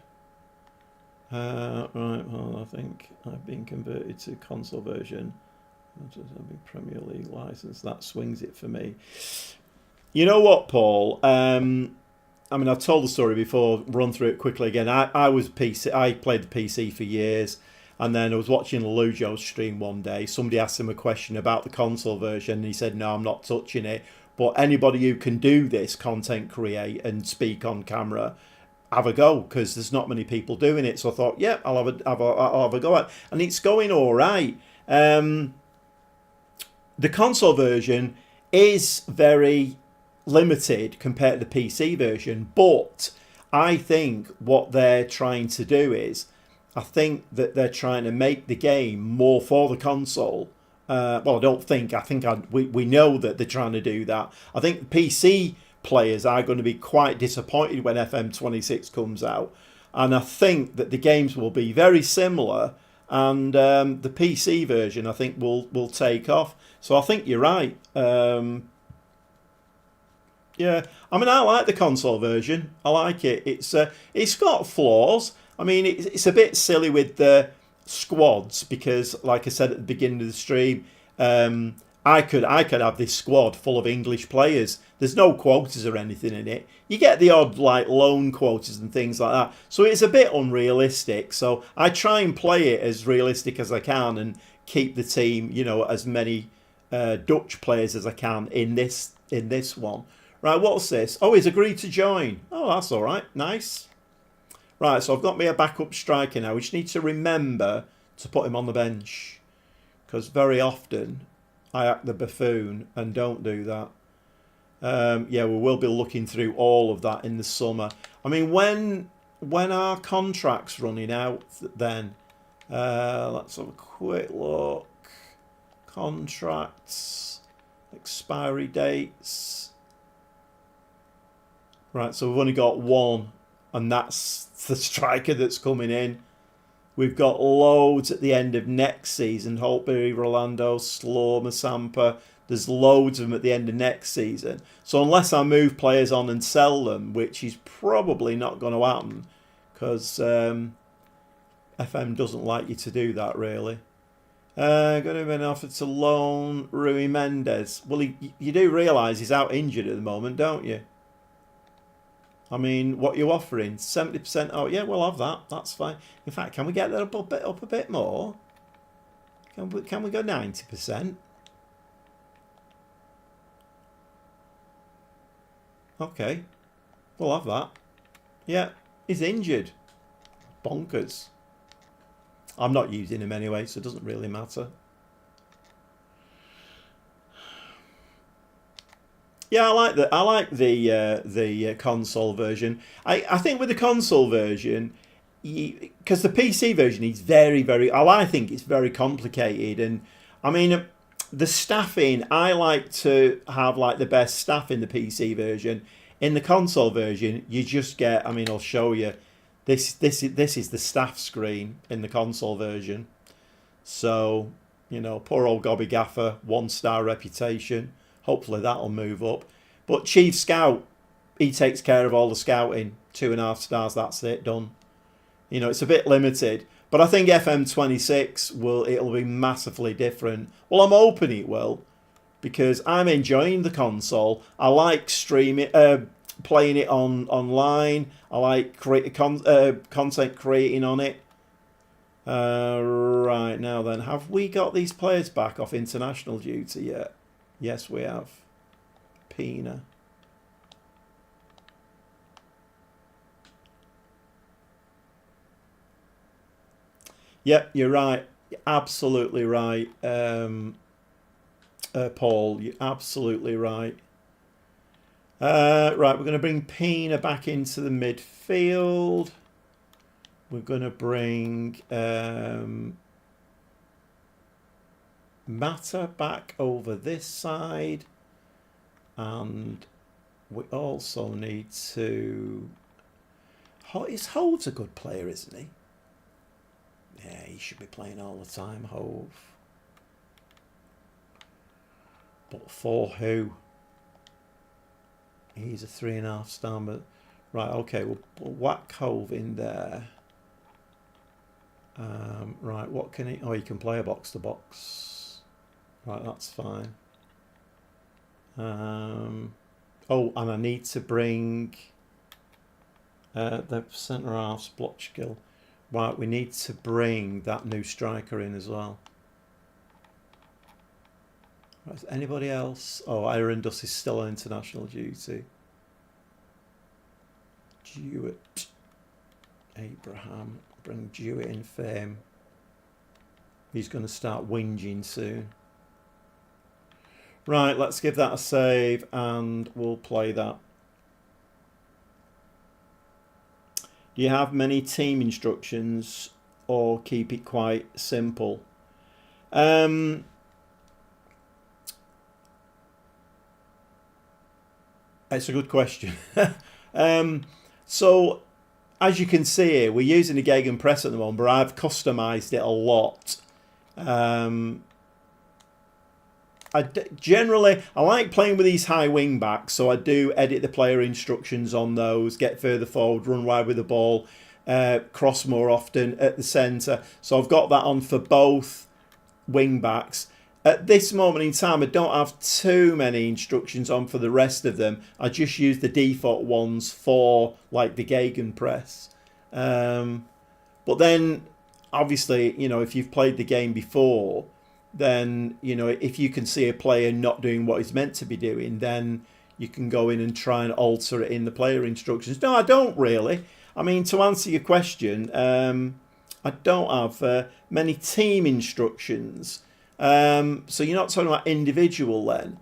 Right, well, I think I've been converted to console version. I've been Premier League license. That swings it for me. You know what, Paul? I mean, I've told the story before. Run through it quickly again. I was PC. I played the PC for years, and then I was watching Lujo's stream one day. Somebody asked him a question about the console version, and he said, "No, I'm not touching it." But anybody who can do this, content create and speak on camera, have a go, because there's not many people doing it. So I thought, yeah, I'll have a go at it. And it's going all right. The console version is very limited compared to the PC version, but I think what they're trying to do is, I think that they're trying to make the game more for the console. Well, I don't think. I think we know that they're trying to do that. I think PC players are going to be quite disappointed when FM26 comes out, and I think that the games will be very similar, and the PC version I think will take off. So I think you're right. Yeah, I mean, I like the console version. I like it. It's got flaws. I mean, it's a bit silly with the squads because, like I said at the beginning of the stream, I could have this squad full of English players. There's no quotas or anything in it. You get the odd like loan quotas and things like that. So it's a bit unrealistic. So I try and play it as realistic as I can and keep the team, as many Dutch players as I can in this one. Right, what's this? Oh, he's agreed to join. Oh, that's all right. Nice. Right, so I've got me a backup striker now. We just need to remember to put him on the bench because very often I act the buffoon and don't do that. Yeah, we will be looking through all of that in the summer. I mean, when our contract's running out, then let's have a quick look. Contracts, expiry dates. Right, so we've only got one, and that's the striker that's coming in. We've got loads at the end of next season. Holtby, Rolando, Slow, Masampa. There's loads of them at the end of next season. So unless I move players on and sell them, which is probably not going to happen, because FM doesn't like you to do that, really. Going to be an offer to loan Rui Mendes. Well, you do realise he's out injured at the moment, don't you? I mean, what are you offering? 70%? Oh, yeah, we'll have that. That's fine. In fact, can we get that up a bit more? Can we go 90%? Okay. We'll have that. Yeah, he's injured. Bonkers. I'm not using him anyway, so it doesn't really matter. Yeah, I like the console version. I think with the console version, because the PC version is very, very. I think it's very complicated, and I mean the staffing. I like to have like the best staff in the PC version. In the console version, you just get. I mean, I'll show you. This is the staff screen in the console version. So poor old Gobby Gaffer, 1-star reputation. Hopefully that'll move up. But Chief Scout, he takes care of all the scouting. 2.5 stars, that's it, done. It's a bit limited. But I think FM26 it'll be massively different. Well, I'm hoping it will. Because I'm enjoying the console. I like streaming, playing it online. I like content creating on it. Right, now then. Have we got these players back off international duty yet? Yes, we have. Pina. Yep, you're right. You're absolutely right, Paul. You're absolutely right. Right, we're going to bring Pina back into the midfield. We're going to bring Mata back over this side. And we also need to... Hove's a good player, isn't he? Yeah, he should be playing all the time, Hove. But for who? He's a 3.5 star. But right, okay, we'll whack Hove in there. Right, what can he... Oh, he can play a box-to-box. Right, that's fine. Oh, and I need to bring the centre half's block skill. Right, we need to bring that new striker in as well. Right, is anybody else? Oh, Aaron Duss is still on international duty. Jewett. Abraham. Bring Jewett in fame. He's going to start whinging soon. Right, let's give that a save and we'll play that. Do you have many team instructions or keep it quite simple? It's a good question. So, as you can see here, we're using the Gegenpress at the moment, but I've customised it a lot. generally, I like playing with these high wing backs, so I do edit the player instructions on those, get further forward, run wide with the ball, cross more often at the centre. So I've got that on for both wing backs. At this moment in time, I don't have too many instructions on for the rest of them. I just use the default ones for like the gegenpress. But then, obviously, you know, if you've played the game before, then, you know, if you can see a player not doing what he's meant to be doing, then you can go in and try and alter it in the player instructions. No, I don't really. I mean, to answer your question, I don't have many team instructions. So you're not talking about individual then.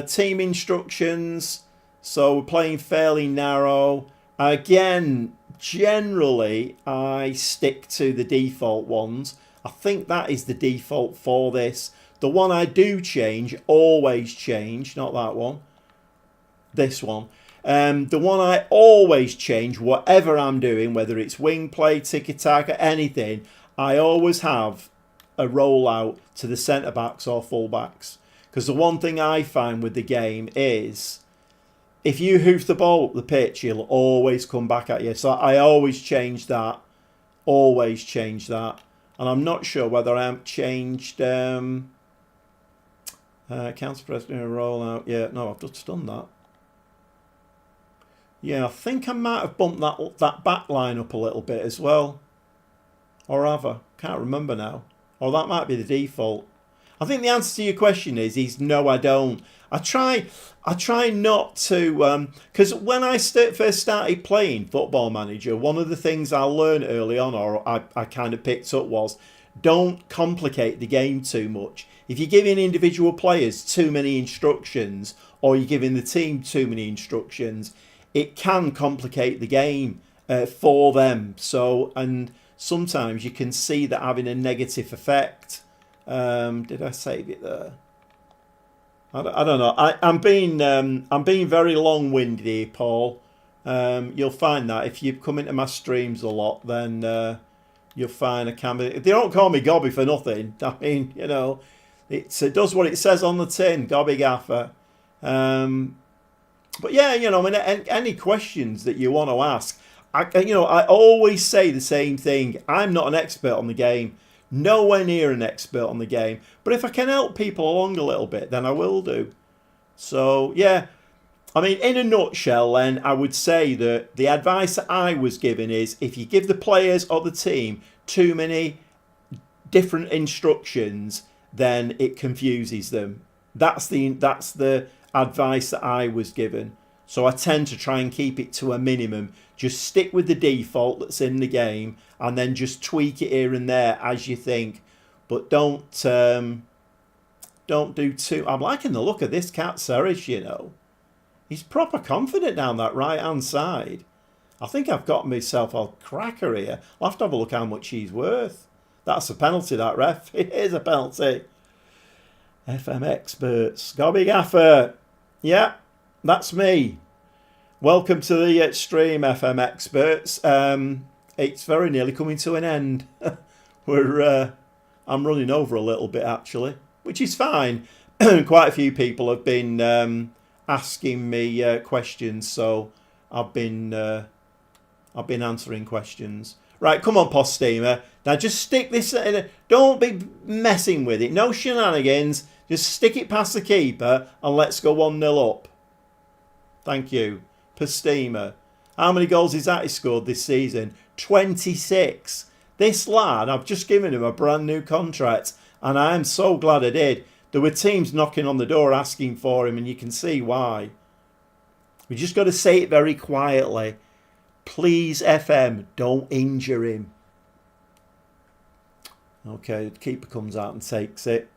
Team instructions, so we're playing fairly narrow. Again, generally, I stick to the default ones. I think that is the default for this. The one I do change, always change, not that one, this one. The one I always change, whatever I'm doing, whether it's wing play, tiki-taka, anything, I always have a rollout to the centre-backs or full-backs. Because the one thing I find with the game is, if you hoof the ball up the pitch, he'll always come back at you. So I always change that. Always change that. And I'm not sure whether I have changed counter press rollout. Yeah, no, I've just done that. Yeah, I think I might have bumped that back line up a little bit as well. Or have I? Can't remember now. Or that might be the default. I think the answer to your question is no, I don't. I try not to, because when I first started playing Football Manager, one of the things I learned early on, or I kind of picked up, was don't complicate the game too much. If you're giving individual players too many instructions, or you're giving the team too many instructions, it can complicate the game for them. So, and sometimes you can see that having a negative effect. Did I save it there? I don't know. I'm being very long-winded here, Paul. You'll find that if you come into my streams a lot, then you'll find I can be. They don't call me Gobby for nothing. I mean, you know, it does what it says on the tin, Gobby Gaffer. But yeah, you know, I mean, any questions that you want to ask, I always say the same thing. I'm not an expert on the game. Nowhere near an expert on the game. But if I can help people along a little bit, then I will do. So, yeah. I mean, in a nutshell, then, I would say that the advice that I was given is if you give the players or the team too many different instructions, then it confuses them. That's the advice that I was given. So I tend to try and keep it to a minimum. Just stick with the default that's in the game and then just tweak it here and there as you think. But don't do too... I'm liking the look of this cat, Serish, you know. He's proper confident down that right-hand side. I think I've got myself a cracker here. I'll have to have a look how much he's worth. That's a penalty, that ref. It is a penalty. FM Experts. Gobby Gaffer. Yeah, that's me. Welcome to the stream, FM Experts. It's very nearly coming to an end. I'm running over a little bit, actually, which is fine. Quite a few people have been asking me questions, so I've been answering questions. Right, come on, Postema. Now just stick this in. Don't be messing with it. No shenanigans. Just stick it past the keeper and let's go 1-0 up. Thank you. Postema. How many goals is that he scored this season? 26. This lad, I've just given him a brand new contract and I am so glad I did. There were teams knocking on the door asking for him and you can see why. We just got to say it very quietly. Please, FM, don't injure him. Okay, the keeper comes out and takes it.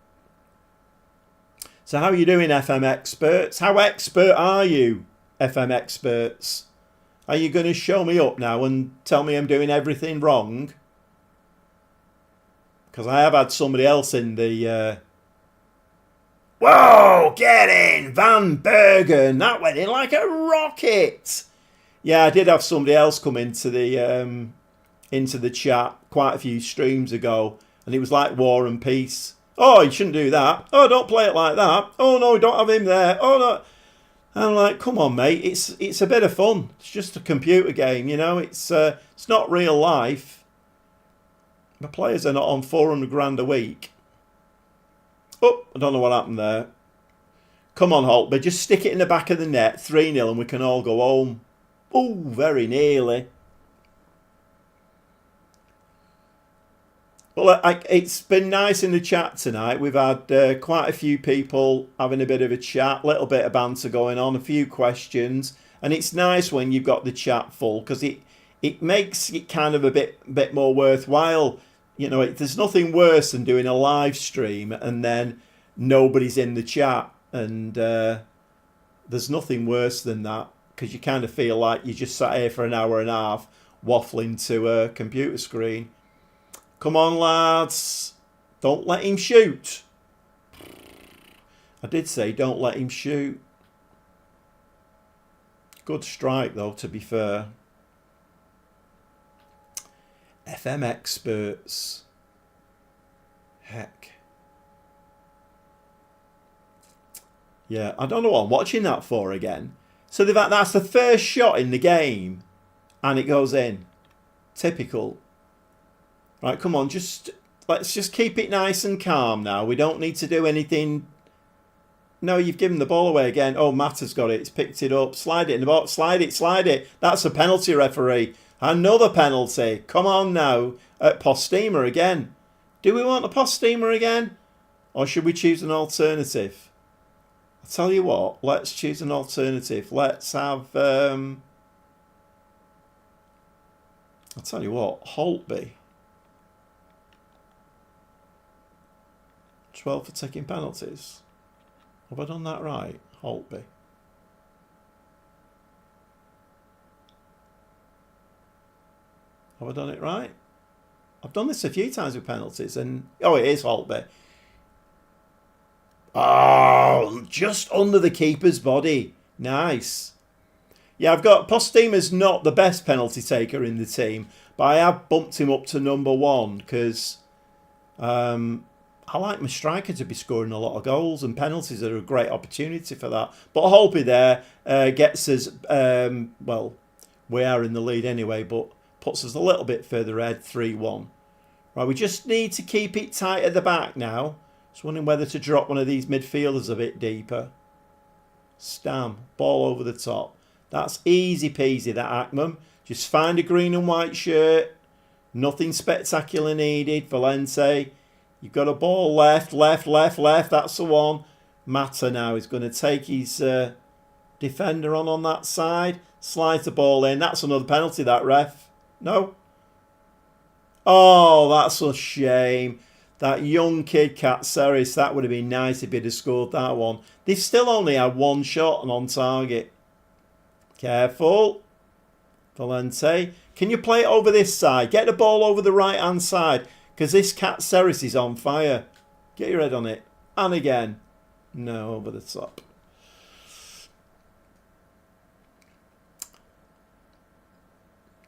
So how are you doing, FM Experts? How expert are you, FM Experts? Are you going to show me up now and tell me I'm doing everything wrong? Because I have had somebody else in the... Whoa, get in! Van Bergen! That went in like a rocket! Yeah, I did have somebody else come into the chat quite a few streams ago, and it was like War and Peace. Oh, you shouldn't do that. Oh, don't play it like that. Oh no, don't have him there. Oh no. I'm like, come on, mate. It's a bit of fun. It's just a computer game, you know. It's not real life. The players are not on 400 grand a week. Oh, I don't know what happened there. Come on, Holtby, just stick it in the back of the net, 3-0, and we can all go home. Oh, very nearly. Well, it's been nice in the chat tonight. We've had quite a few people having a bit of a chat, little bit of banter going on, a few questions. And it's nice when you've got the chat full because it makes it kind of a bit more worthwhile. You know, there's nothing worse than doing a live stream and then nobody's in the chat. And there's nothing worse than that because you kind of feel like you just sat here for an hour and a half waffling to a computer screen. Come on, lads. Don't let him shoot. I did say don't let him shoot. Good strike, though, to be fair. FM experts. Heck. Yeah, I don't know what I'm watching that for again. So that's the first shot in the game. And it goes in. Typical. Right, come on, let's just keep it nice and calm now. We don't need to do anything. No, you've given the ball away again. Oh, Matt has got it. He's picked it up. Slide it in the box. Slide it. That's a penalty, referee. Another penalty. Come on now. Postema again. Do we want a Postema again? Or should we choose an alternative? I'll tell you what. Let's choose an alternative. Let's have... I'll tell you what. Holtby. 12 for taking penalties. Have I done that right? Holtby. Have I done it right? I've done this a few times with penalties and... Oh, it is Holtby. Oh, just under the keeper's body. Nice. Yeah, I've got... Postema's not the best penalty taker in the team, but I have bumped him up to number 1 because... I like my striker to be scoring a lot of goals and penalties are a great opportunity for that. But Holtby there gets us, well, we are in the lead anyway, but puts us a little bit further ahead, 3-1. Right, we just need to keep it tight at the back now. Just wondering whether to drop one of these midfielders a bit deeper. Stam, ball over the top. That's easy peasy, that Ackman. Just find a green and white shirt. Nothing spectacular needed. Valente. You've got a ball left. That's the one. Mata now is going to take his defender on that side. Slides the ball in. That's another penalty, that ref. No? Oh, that's a shame. That young kid, Katseris, that would have been nice if he'd have scored that one. They've still only had one shot and on target. Careful. Valente. Can you play it over this side? Get the ball over the right-hand side. Because this Katseris is on fire. Get your head on it. And again. No, over the top.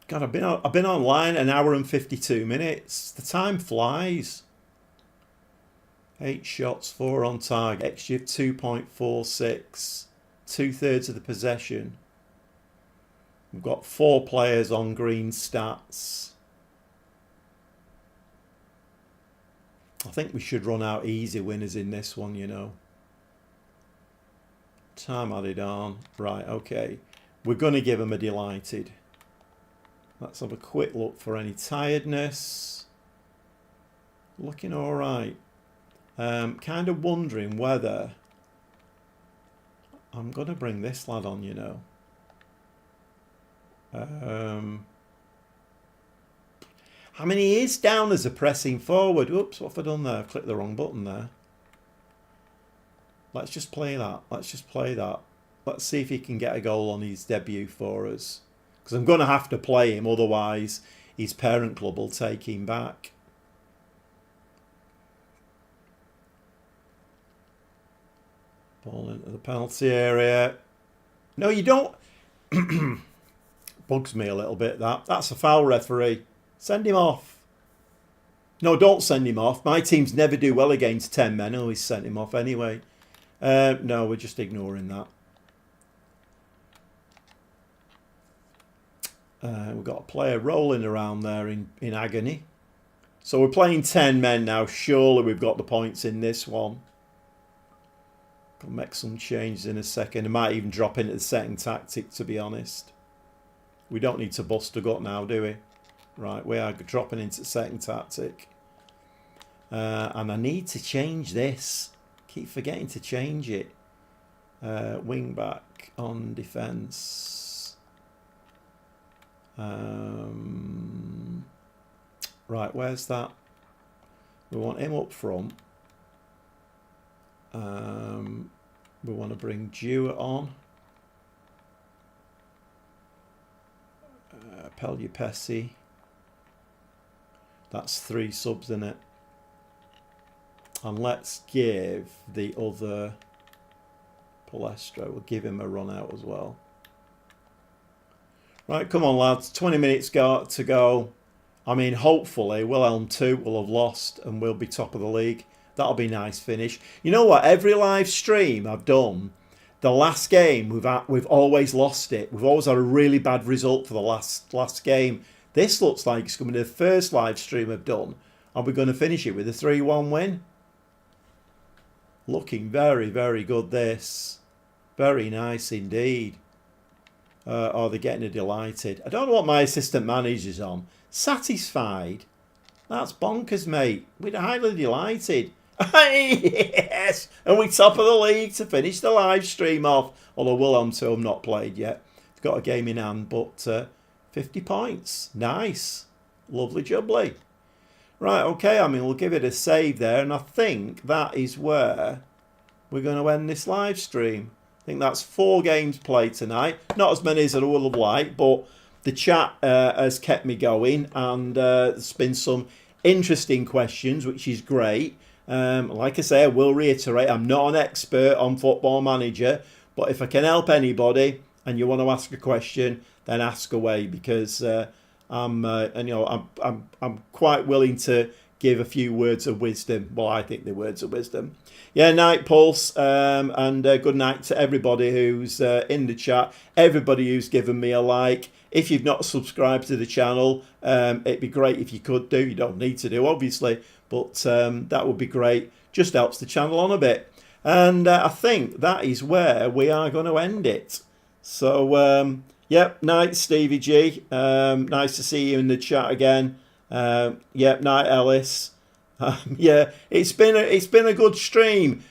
God, I've been online an hour and 52 minutes. The time flies. 8 shots, 4 on target. XG of 2.46. 2/3 of the possession. We've got 4 players on green stats. I think we should run out easy winners in this one, you know. Time added on. Right, okay. We're going to give them a delighted. Let's have a quick look for any tiredness. Looking all right. Kind of wondering whether... I'm going to bring this lad on, you know. I mean, he is down as a pressing forward. Oops, what have I done there? I've clicked the wrong button there. Let's just play that. Let's see if he can get a goal on his debut for us. Because I'm going to have to play him, otherwise his parent club will take him back. Ball into the penalty area. No, you don't. Bugs me a little bit, that. That's a foul, referee. Send him off. No, don't send him off. My teams never do well against 10 men. I always sent him off anyway. No, we're just ignoring that. We've got a player rolling around there in agony. So we're playing 10 men now. Surely we've got the points in this one. I'll make some changes in a second. I might even drop into the setting tactic, to be honest. We don't need to bust a gut now, do we? Right, we are dropping into setting tactic. And I need to change this. Keep forgetting to change it. Wing back on defence. Right, where's that? We want him up front. We want to bring Jewett on. Pelupesi. That's 3 subs in it. And let's give the other Palestra. We'll give him a run out as well. Right, come on lads. 20 minutes to go. I mean, hopefully Wilhelm 2 will have lost and we'll be top of the league. That'll be a nice finish. You know what? Every live stream I've done, the last game we've always lost it. We've always had a really bad result for the last game. This looks like it's going to be the first live stream I've done, and we're going to finish it with a 3-1 win. Looking very, very good. This very nice indeed. Oh, they're getting delighted. I don't know what my assistant manager's on. Satisfied? That's bonkers, mate. We're highly delighted. Yes! And we're top of the league to finish the live stream off. Although Wilhelm 2 have not played yet. He's got a game in hand, but 50 points. Nice. Lovely jubbly. Right, okay, I mean, we'll give it a save there. And I think that is where we're going to end this live stream. I think that's 4 games played tonight. Not as many as I would have liked, but the chat has kept me going. And there's been some interesting questions, which is great. Like I say, I will reiterate, I'm not an expert on Football Manager, but if I can help anybody and you want to ask a question, then ask away, because I'm quite willing to give a few words of wisdom. Well, I think they're words of wisdom. Yeah, night Pulse, and good night to everybody who's in the chat, everybody who's given me a like. If you've not subscribed to the channel, it'd be great if you could do. You don't need to do, obviously, but that would be great. Just helps the channel on a bit. And I think that is where we are going to end it. So, yep, night Stevie G. Nice to see you in the chat again. Yep, night Ellis. Yeah, it's been a good stream.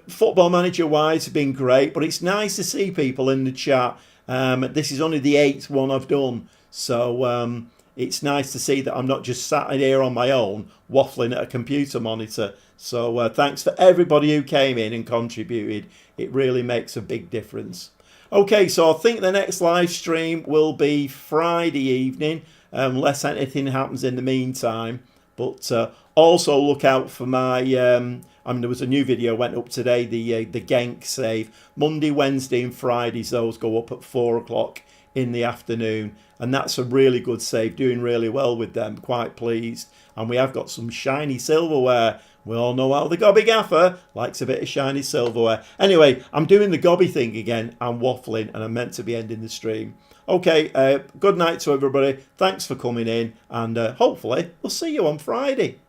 Football Manager wise, has been great, but it's nice to see people in the chat. This is only the 8th one I've done, so it's nice to see that I'm not just sat here on my own waffling at a computer monitor. So thanks for everybody who came in and contributed. It really makes a big difference. Okay, so I think the next live stream will be Friday evening, unless anything happens in the meantime. But also look out for my, there was a new video went up today, the Genk save. Monday, Wednesday and Fridays, those go up at 4 o'clock in the afternoon. And that's a really good save, doing really well with them, quite pleased. And we have got some shiny silverware. We all know how the Gobby Gaffer likes a bit of shiny silverware. Anyway, I'm doing the Gobby thing again. I'm waffling and I'm meant to be ending the stream. Okay, good night to everybody. Thanks for coming in, and hopefully we'll see you on Friday.